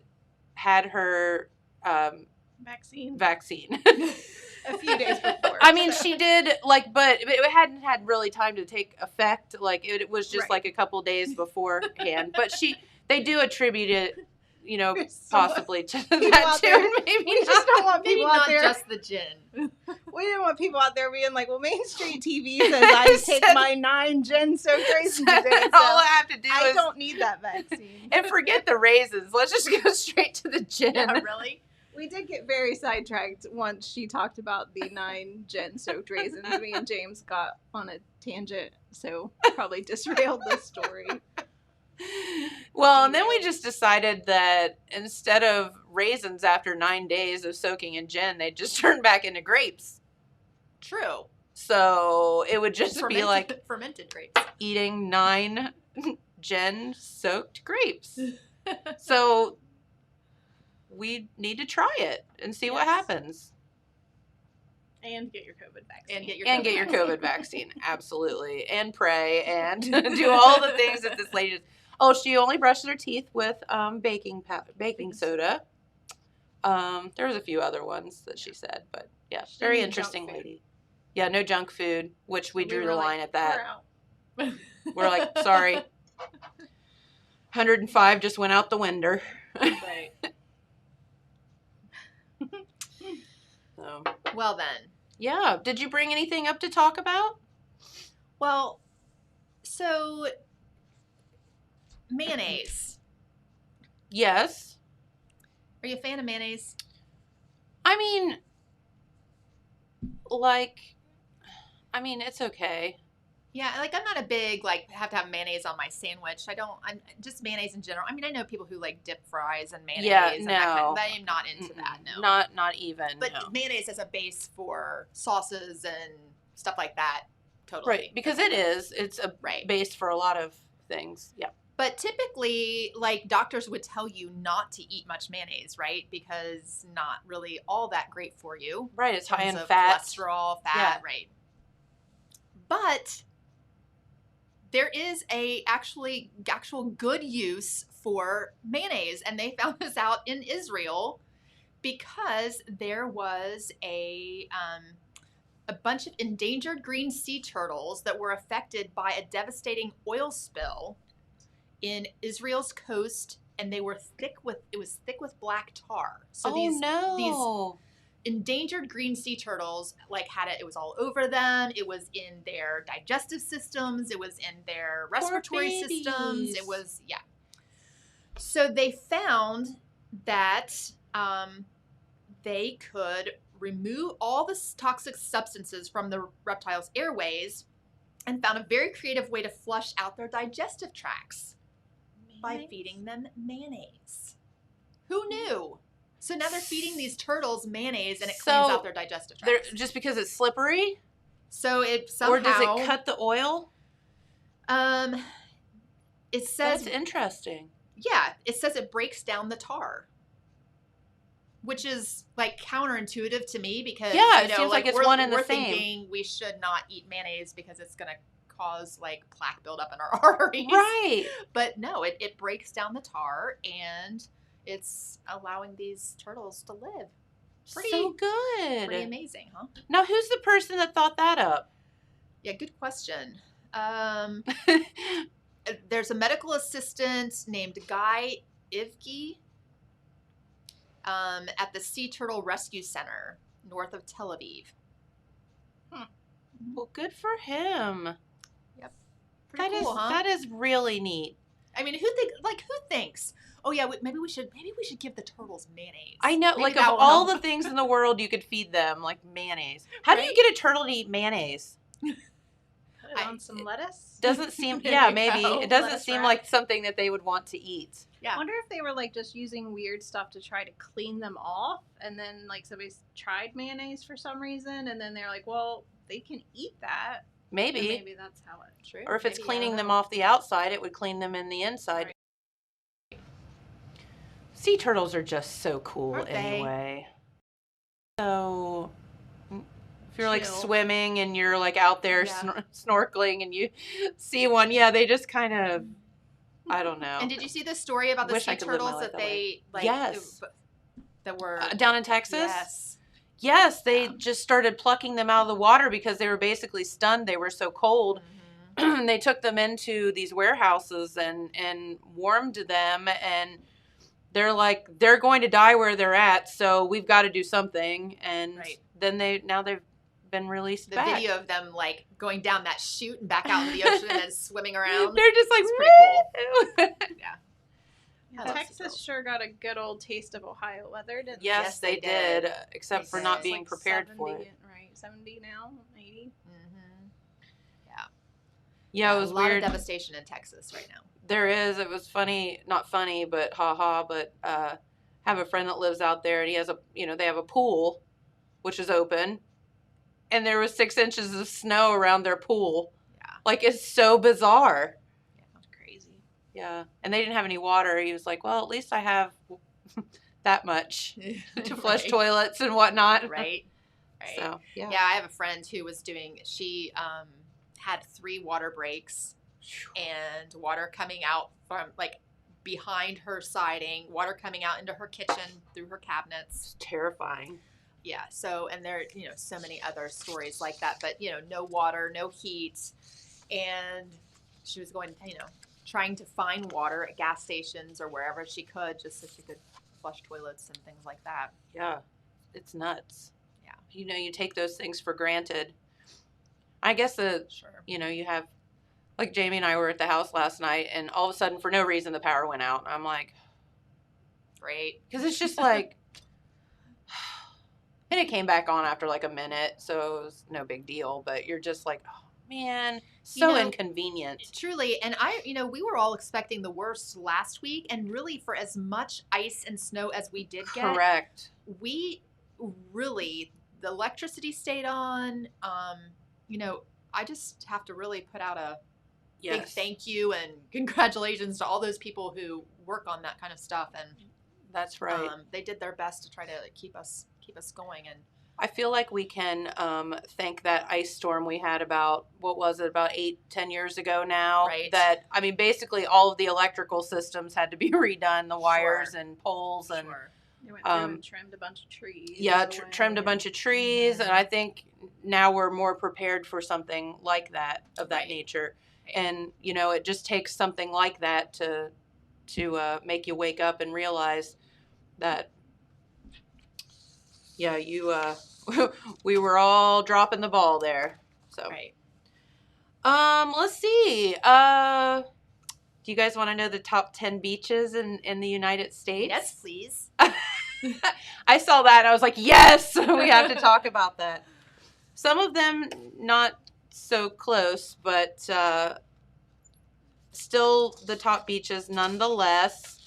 her Vaccine. vaccine. A few days before. I mean, she did, like, but it hadn't had really time to take effect. Like, it was just Right. like a couple days beforehand. But they do attribute it, you know, There's so possibly to people that out too. there. Maybe We just don't want Maybe people out not there. just the gin. We didn't want people out there being like, well, Main Street TV says I take my 9 gin-soaked raisins a day, so all I have to do I is don't need that vaccine. and forget the raisins. Let's just go straight to the gin. Yeah, really? We did get very sidetracked once she talked about the 9 gin-soaked raisins. Me and James got on a tangent, so probably disrailed the story. Well, and then we just decided that instead of raisins after 9 days of soaking in gin, they just turn back into grapes. True. So it would just be like fermented grapes. eating 9 gin-soaked grapes. So we need to try it and see what Yes. happens. And get your COVID vaccine. And Get your COVID vaccine, absolutely, and pray and do all the things that this lady does. Oh, she only brushes her teeth with baking soda. There was a few other ones that she said, but yeah, She very didn't eat interesting junk food. lady. Yeah, no junk food, which we drew were the like, line at "We're that. out." We're like, sorry, 105 just went out the window. Right. So, Well then. yeah, did you bring anything up to talk about? Well, so mayonnaise. Yes. Are you a fan of mayonnaise? I mean, it's okay. Yeah, like I'm not a big have to have mayonnaise on my sandwich. I'm just mayonnaise in general. I mean, I know people who like dip fries and mayonnaise. Yeah, and no. I am not into that. No, Not even. But no. mayonnaise as a base for sauces and stuff like that, totally. Right, because it's a Right. base for a lot of things. Yeah. But typically, like doctors would tell you not to eat much mayonnaise, right? Because not really all that great for you. Right, it's high Tons in of fat. cholesterol, fat, Yeah. right? But there is actual good use for mayonnaise, and they found this out in Israel because there was a bunch of endangered green sea turtles that were affected by a devastating oil spill in Israel's coast, and it was thick with black tar. So no. endangered green sea turtles it was all over them. It was in their digestive systems. It was in their respiratory systems. babies. It was, yeah. So they found that they could remove all the toxic substances from the reptiles' airways and found a very creative way to flush out their digestive tracts by feeding them mayonnaise. Who knew? So now they're feeding these turtles mayonnaise, and it cleans out their digestive tracts. Just because it's slippery? So it somehow, Or does it cut the oil? It says, That's interesting. yeah, it says it breaks down the tar, which is like counterintuitive to me because Yeah, it seems like it's one and the we're same. thinking we should not eat mayonnaise because it's going to cause like plaque buildup in our arteries. Right. But no, it breaks down the tar and it's allowing these turtles to live. So good. Pretty amazing, huh? Now, who's the person that thought that up? Yeah, good question. There's a medical assistant named Guy Ivke at the Sea Turtle Rescue Center north of Tel Aviv. Well, good for him. Yep. Pretty cool, huh? That is really neat. I mean, who thinks? Oh yeah, maybe we should give the turtles mayonnaise. I know, Maybe like that of will all help. the things in the world you could feed them, like mayonnaise. How do you Right? get a turtle to eat mayonnaise? Put it on some lettuce. Doesn't seem, There yeah, you maybe. go. It doesn't Lettuce seem wrap. like something that they would want to eat. Yeah. I wonder if they were like just using weird stuff to try to clean them off, and then like somebody's tried mayonnaise for some reason, and then they're like, well, they can eat that. And Maybe. maybe that's how it. True. Or if it's Maybe, I cleaning don't them know. off the outside, it would clean them in the inside. Right. Sea turtles are just so cool Aren't they? anyway. So if you're like Chill. swimming and you're like out there Yeah. snorkeling and you see one, yeah, they just kind of, I don't know. And did you see the story about the Wish I sea could live my turtles life that that they like? Yes. That were Down in Texas? Yes. Yes, they Yeah. just started plucking them out of the water because they were basically stunned. They were so cold. Mhm. They took them into these warehouses and warmed them, and they're like, they're going to die where they're at, so we've got to do something. And Right. then they've been released The back. video of them like going down that chute and back out into the ocean and then swimming around. They're just like, It's pretty cool. yeah. I love sea Texas turtles. sure got a good old taste of Ohio weather, didn't Yes, Yes, they they did, did. except They for did. not It's being like prepared 70, for it. Right, 70 now, 80. Mhm. Yeah, it was a lot weird. of devastation in Texas right now. There is. It was funny, not funny, but haha. But have a friend that lives out there, and he has they have a pool, which is open, and there was 6 inches of snow around their pool. Yeah. Like, it's so bizarre. That's crazy. Yeah, and they didn't have any water. He was like, well, at least I have that much to flush Right. toilets and whatnot. Right. Right. So yeah. Yeah, I have a friend who was she had 3 water breaks and water coming out from like behind her siding, water coming out into her kitchen through her cabinets. It's terrifying. Yeah. So, and there, so many other stories like that, but no water, no heat. And she was going, trying to find water at gas stations or wherever she could just so she could flush toilets and things like that. Yeah, it's nuts. Yeah. You take those things for granted. I guess Sure. you have, like Jamie and I were at the house last night, and all of a sudden, for no reason, the power went out. I'm like, Great. because it's just like, and it came back on after like a minute, so it was no big deal. But you're just like, oh man, so inconvenient. Truly, and we were all expecting the worst last week, and really for as much ice and snow as we did get, Correct. we really, the electricity stayed on. I just have to really put out a big Yes, thank you and congratulations to all those people who work on that kind of stuff, and that's right. they did their best to try to keep us going. And I feel like we can thank that ice storm we had about 8-10 years ago now. Right. That, I mean, basically all of the electrical systems had to be redone, the wires Sure. and poles and sure. They went through and trimmed a bunch of trees. yeah, on the way. trimmed a bunch of trees, and I think now we're more prepared for something like that, of that Right. nature. Right. And it just takes something like that to make you wake up and realize that, yeah, we were all dropping the ball there. So Right. let's see. Do you guys want to know the top 10 beaches in the United States? Yes, please. I saw that and I was like, yes, we have to talk about that. Some of them not so close, but still the top beaches nonetheless.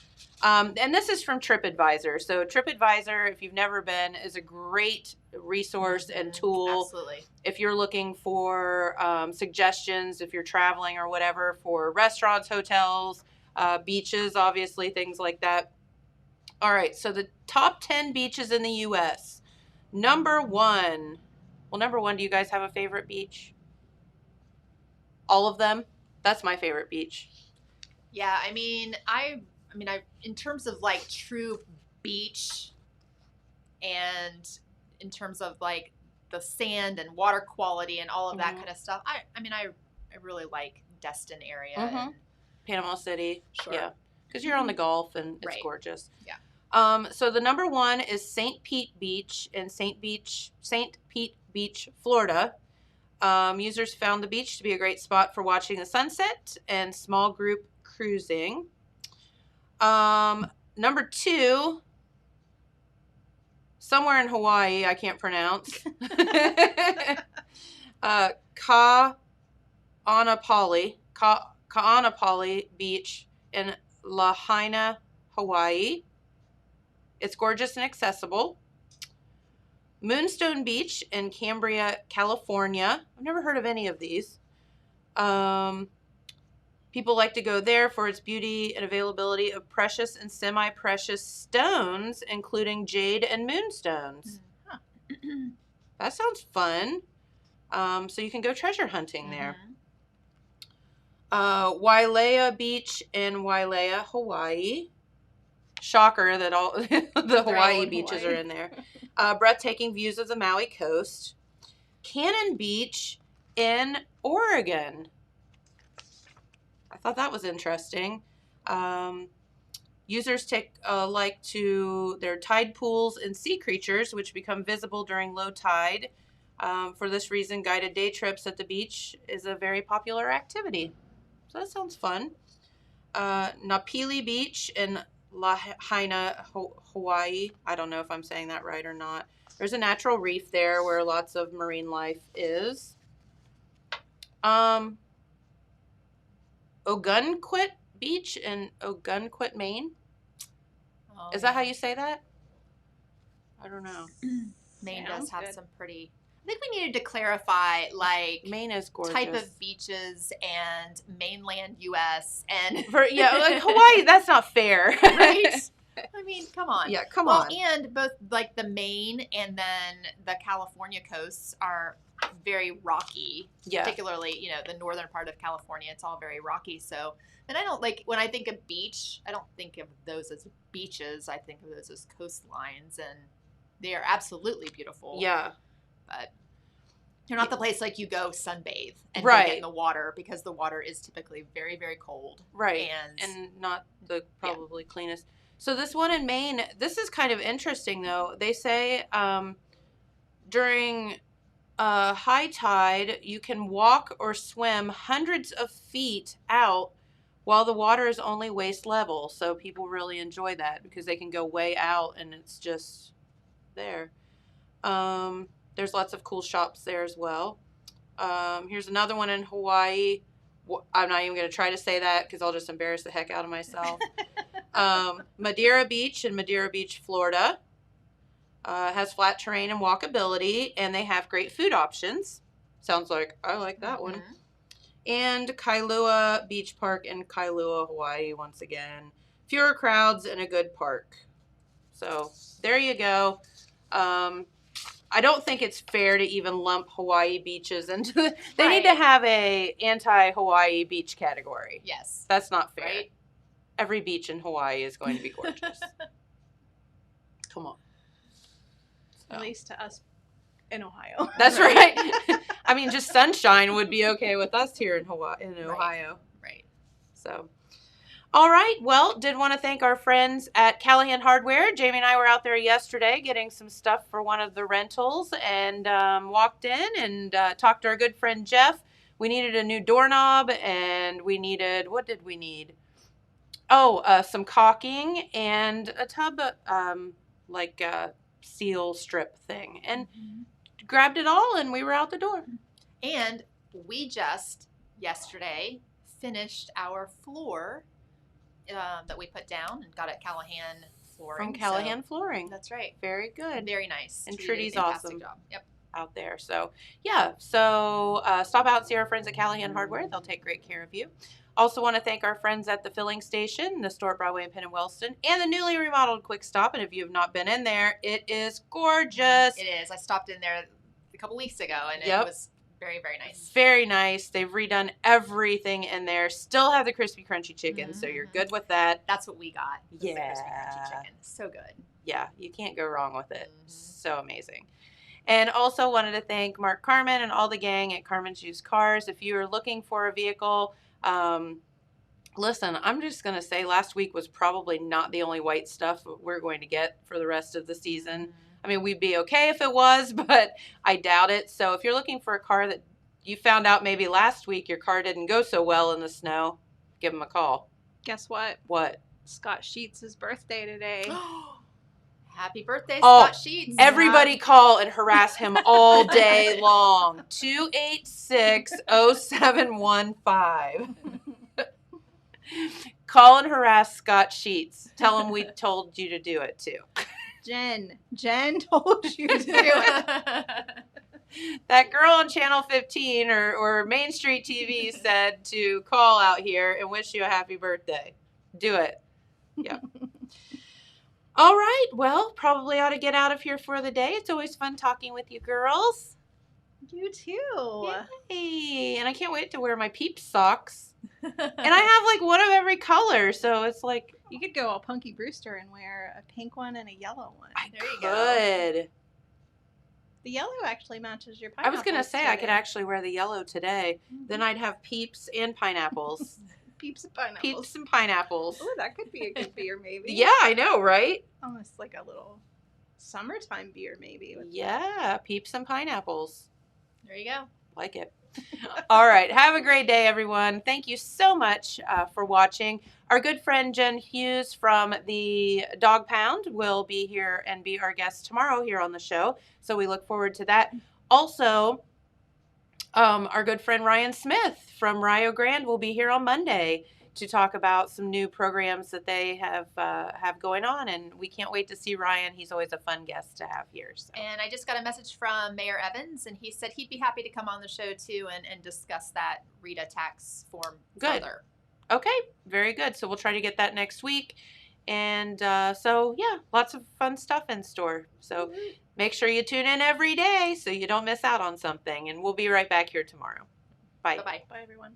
And this is from TripAdvisor. So TripAdvisor, if you've never been, is a great resource and tool. Absolutely. If you're looking for suggestions, if you're traveling or whatever, for restaurants, hotels, beaches, obviously, things like that. All right, so the top 10 beaches in the U.S. Number one, do you guys have a favorite beach? all of them. That's my favorite beach. Yeah, I mean, I in terms of like true beach, and in terms of like the sand and water quality and all of that Mhm. kind of stuff, I really like Destin area. Mhm. And Panama City. Sure. Yeah. Because you're on the Gulf and it's Right. gorgeous. Yeah. So the number one is St. Pete Beach in St. Pete Beach, Florida. Users found the beach to be a great spot for watching the sunset and small group cruising. Number two, somewhere in Hawaii, I can't pronounce. Ka'anapali Beach in Lahaina, Hawaii. It's gorgeous and accessible. Moonstone Beach in Cambria, California. I've never heard of any of these. People like to go there for its beauty and availability of precious and semi-precious stones, including jade and moonstones. That sounds fun. So you can go treasure hunting there. Wailea Beach in Wailea, Hawaii. Shocker that all the Hawaii in beaches Hawaii. are in there. Breathtaking views of the Maui coast. Cannon Beach in Oregon. I thought that was interesting. Users take like to their tide pools and sea creatures, which become visible during low tide. For this reason, guided day trips at the beach is a very popular activity. So that sounds fun. Napili Beach in Lahaina, Hawaii. I don't know if I'm saying that right or not. There's a natural reef there where lots of marine life is. Ogunquit Beach in Ogunquit, Maine. Oh, Is that how you say that? I don't know. Maine Sounds does have good. some pretty. I think we needed to clarify like Maine is gorgeous. type of beaches and mainland U.S. and like Hawaii, that's not fair. right. I mean, come on. Yeah, come well, on. and both like the Maine and then the California coasts are very rocky. Yeah. Particularly, the northern part of California, it's all very rocky. So, and I don't like when I think of beach, I don't think of those as beaches. I think of those as coastlines, and they are absolutely beautiful. Yeah. But they're not the place like you go sunbathe and go Right. get in the water, because the water is typically very, very cold. Right. And not the probably cleanest. So this one in Maine, this is kind of interesting though. They say during high tide, you can walk or swim hundreds of feet out while the water is only waist level. So people really enjoy that because they can go way out and it's just there. There's lots of cool shops there as well. Here's another one in Hawaii. I'm not even going to try to say that because I'll just embarrass the heck out of myself. Madeira Beach in Madeira Beach, Florida. Has flat terrain and walkability, and they have great food options. Sounds like I like that one. Mhm. And Kailua Beach Park in Kailua, Hawaii, once again. Fewer crowds and a good park. So there you go. I don't think it's fair to even lump Hawaii beaches into they need to Right. have a anti-Hawaii beach category. Yes. That's not fair. Right? Every beach in Hawaii is going to be gorgeous. Come on. At least to us in Ohio. That's right. I mean, just sunshine would be okay with us here in Hawaii, in Ohio. Right. So, all right. Well, did want to thank our friends at Callahan Hardware. Jamie and I were out there yesterday getting some stuff for one of the rentals and walked in and talked to our good friend Jeff. We needed a new doorknob and we needed, what did we need? Oh, some caulking and a tub, seal strip thing. And grabbed it all and we were out the door. And we just yesterday finished our floor that we put down and got at Callahan Flooring. From Callahan So, Flooring. that's right. Very good. Very nice. And Trudy did a Trudy's fantastic awesome. job. Yep. Out there. So, yeah. So, stop out and see our friends at Callahan Hardware. They'll take great care of you. Also want to thank our friends at the filling station, the store at Broadway and Penn and Wellston, and the newly remodeled Quick Stop. And if you have not been in there, it is gorgeous. It is. I stopped in there a couple weeks ago and Yep. it was Very, very nice. Very nice. They've redone everything in there. Still have the crispy crunchy chicken, so you're good with that. That's what we got. was the crispy Yeah. crunchy chicken. So good. Yeah, you can't go wrong with it. Mhm. So amazing. And also wanted to thank Mark Carmen and all the gang at Carmen's Used Cars. If you are looking for a vehicle, listen, I'm just going to say last week was probably not the only white stuff we're going to get for the rest of the season. I mean, we'd be okay if it was, but I doubt it. So if you're looking for a car that you found out maybe last week your car didn't go so well in the snow, give them a call. Guess what? What? Scott Sheets' birthday today. Happy birthday, Oh, Scott Sheets. Everybody call and harass him all day long. 286-0715. Call and harass Scott Sheets. Tell him we told you to do it too. Jen told you to do it. That girl on Channel 15 or Main Street TV said to call out here and wish you a happy birthday. Do it. Yep. All right. Well, probably ought to get out of here for the day. It's always fun talking with you girls. You too. Hey, and I can't wait to wear my Peeps socks. And I have like one of every color, so it's like You could go all Punky Brewster and wear a pink one and a yellow one. There you go. good. The yellow actually matches your I pineapple. was gonna say I could actually wear the yellow today. Then I'd have Peeps and pineapples. Peeps and pineapples. Peeps and pineapples. Oh, that could be a good beer, maybe. Yeah, I know, right? Almost like a little summertime beer, maybe. with- Yeah, Peeps and pineapples. There you go. Like it. All right. Have a great day, everyone. Thank you so much for watching. Our good friend Jen Hughes from the Dog Pound will be here and be our guest tomorrow here on the show. So we look forward to that. Also, our good friend Ryan Smith from Rio Grande will be here on Monday to talk about some new programs that they have going on, and we can't wait to see Ryan. He's always a fun guest to have here. So. And I just got a message from Mayor Evans, and he said he'd be happy to come on the show too and discuss that RETA tax form Good. further. Okay, very good. So we'll try to get that next week. And so, yeah, lots of fun stuff in store. So make sure you tune in every day so you don't miss out on something. And we'll be right back here tomorrow. Bye. Bye-bye. Bye, everyone.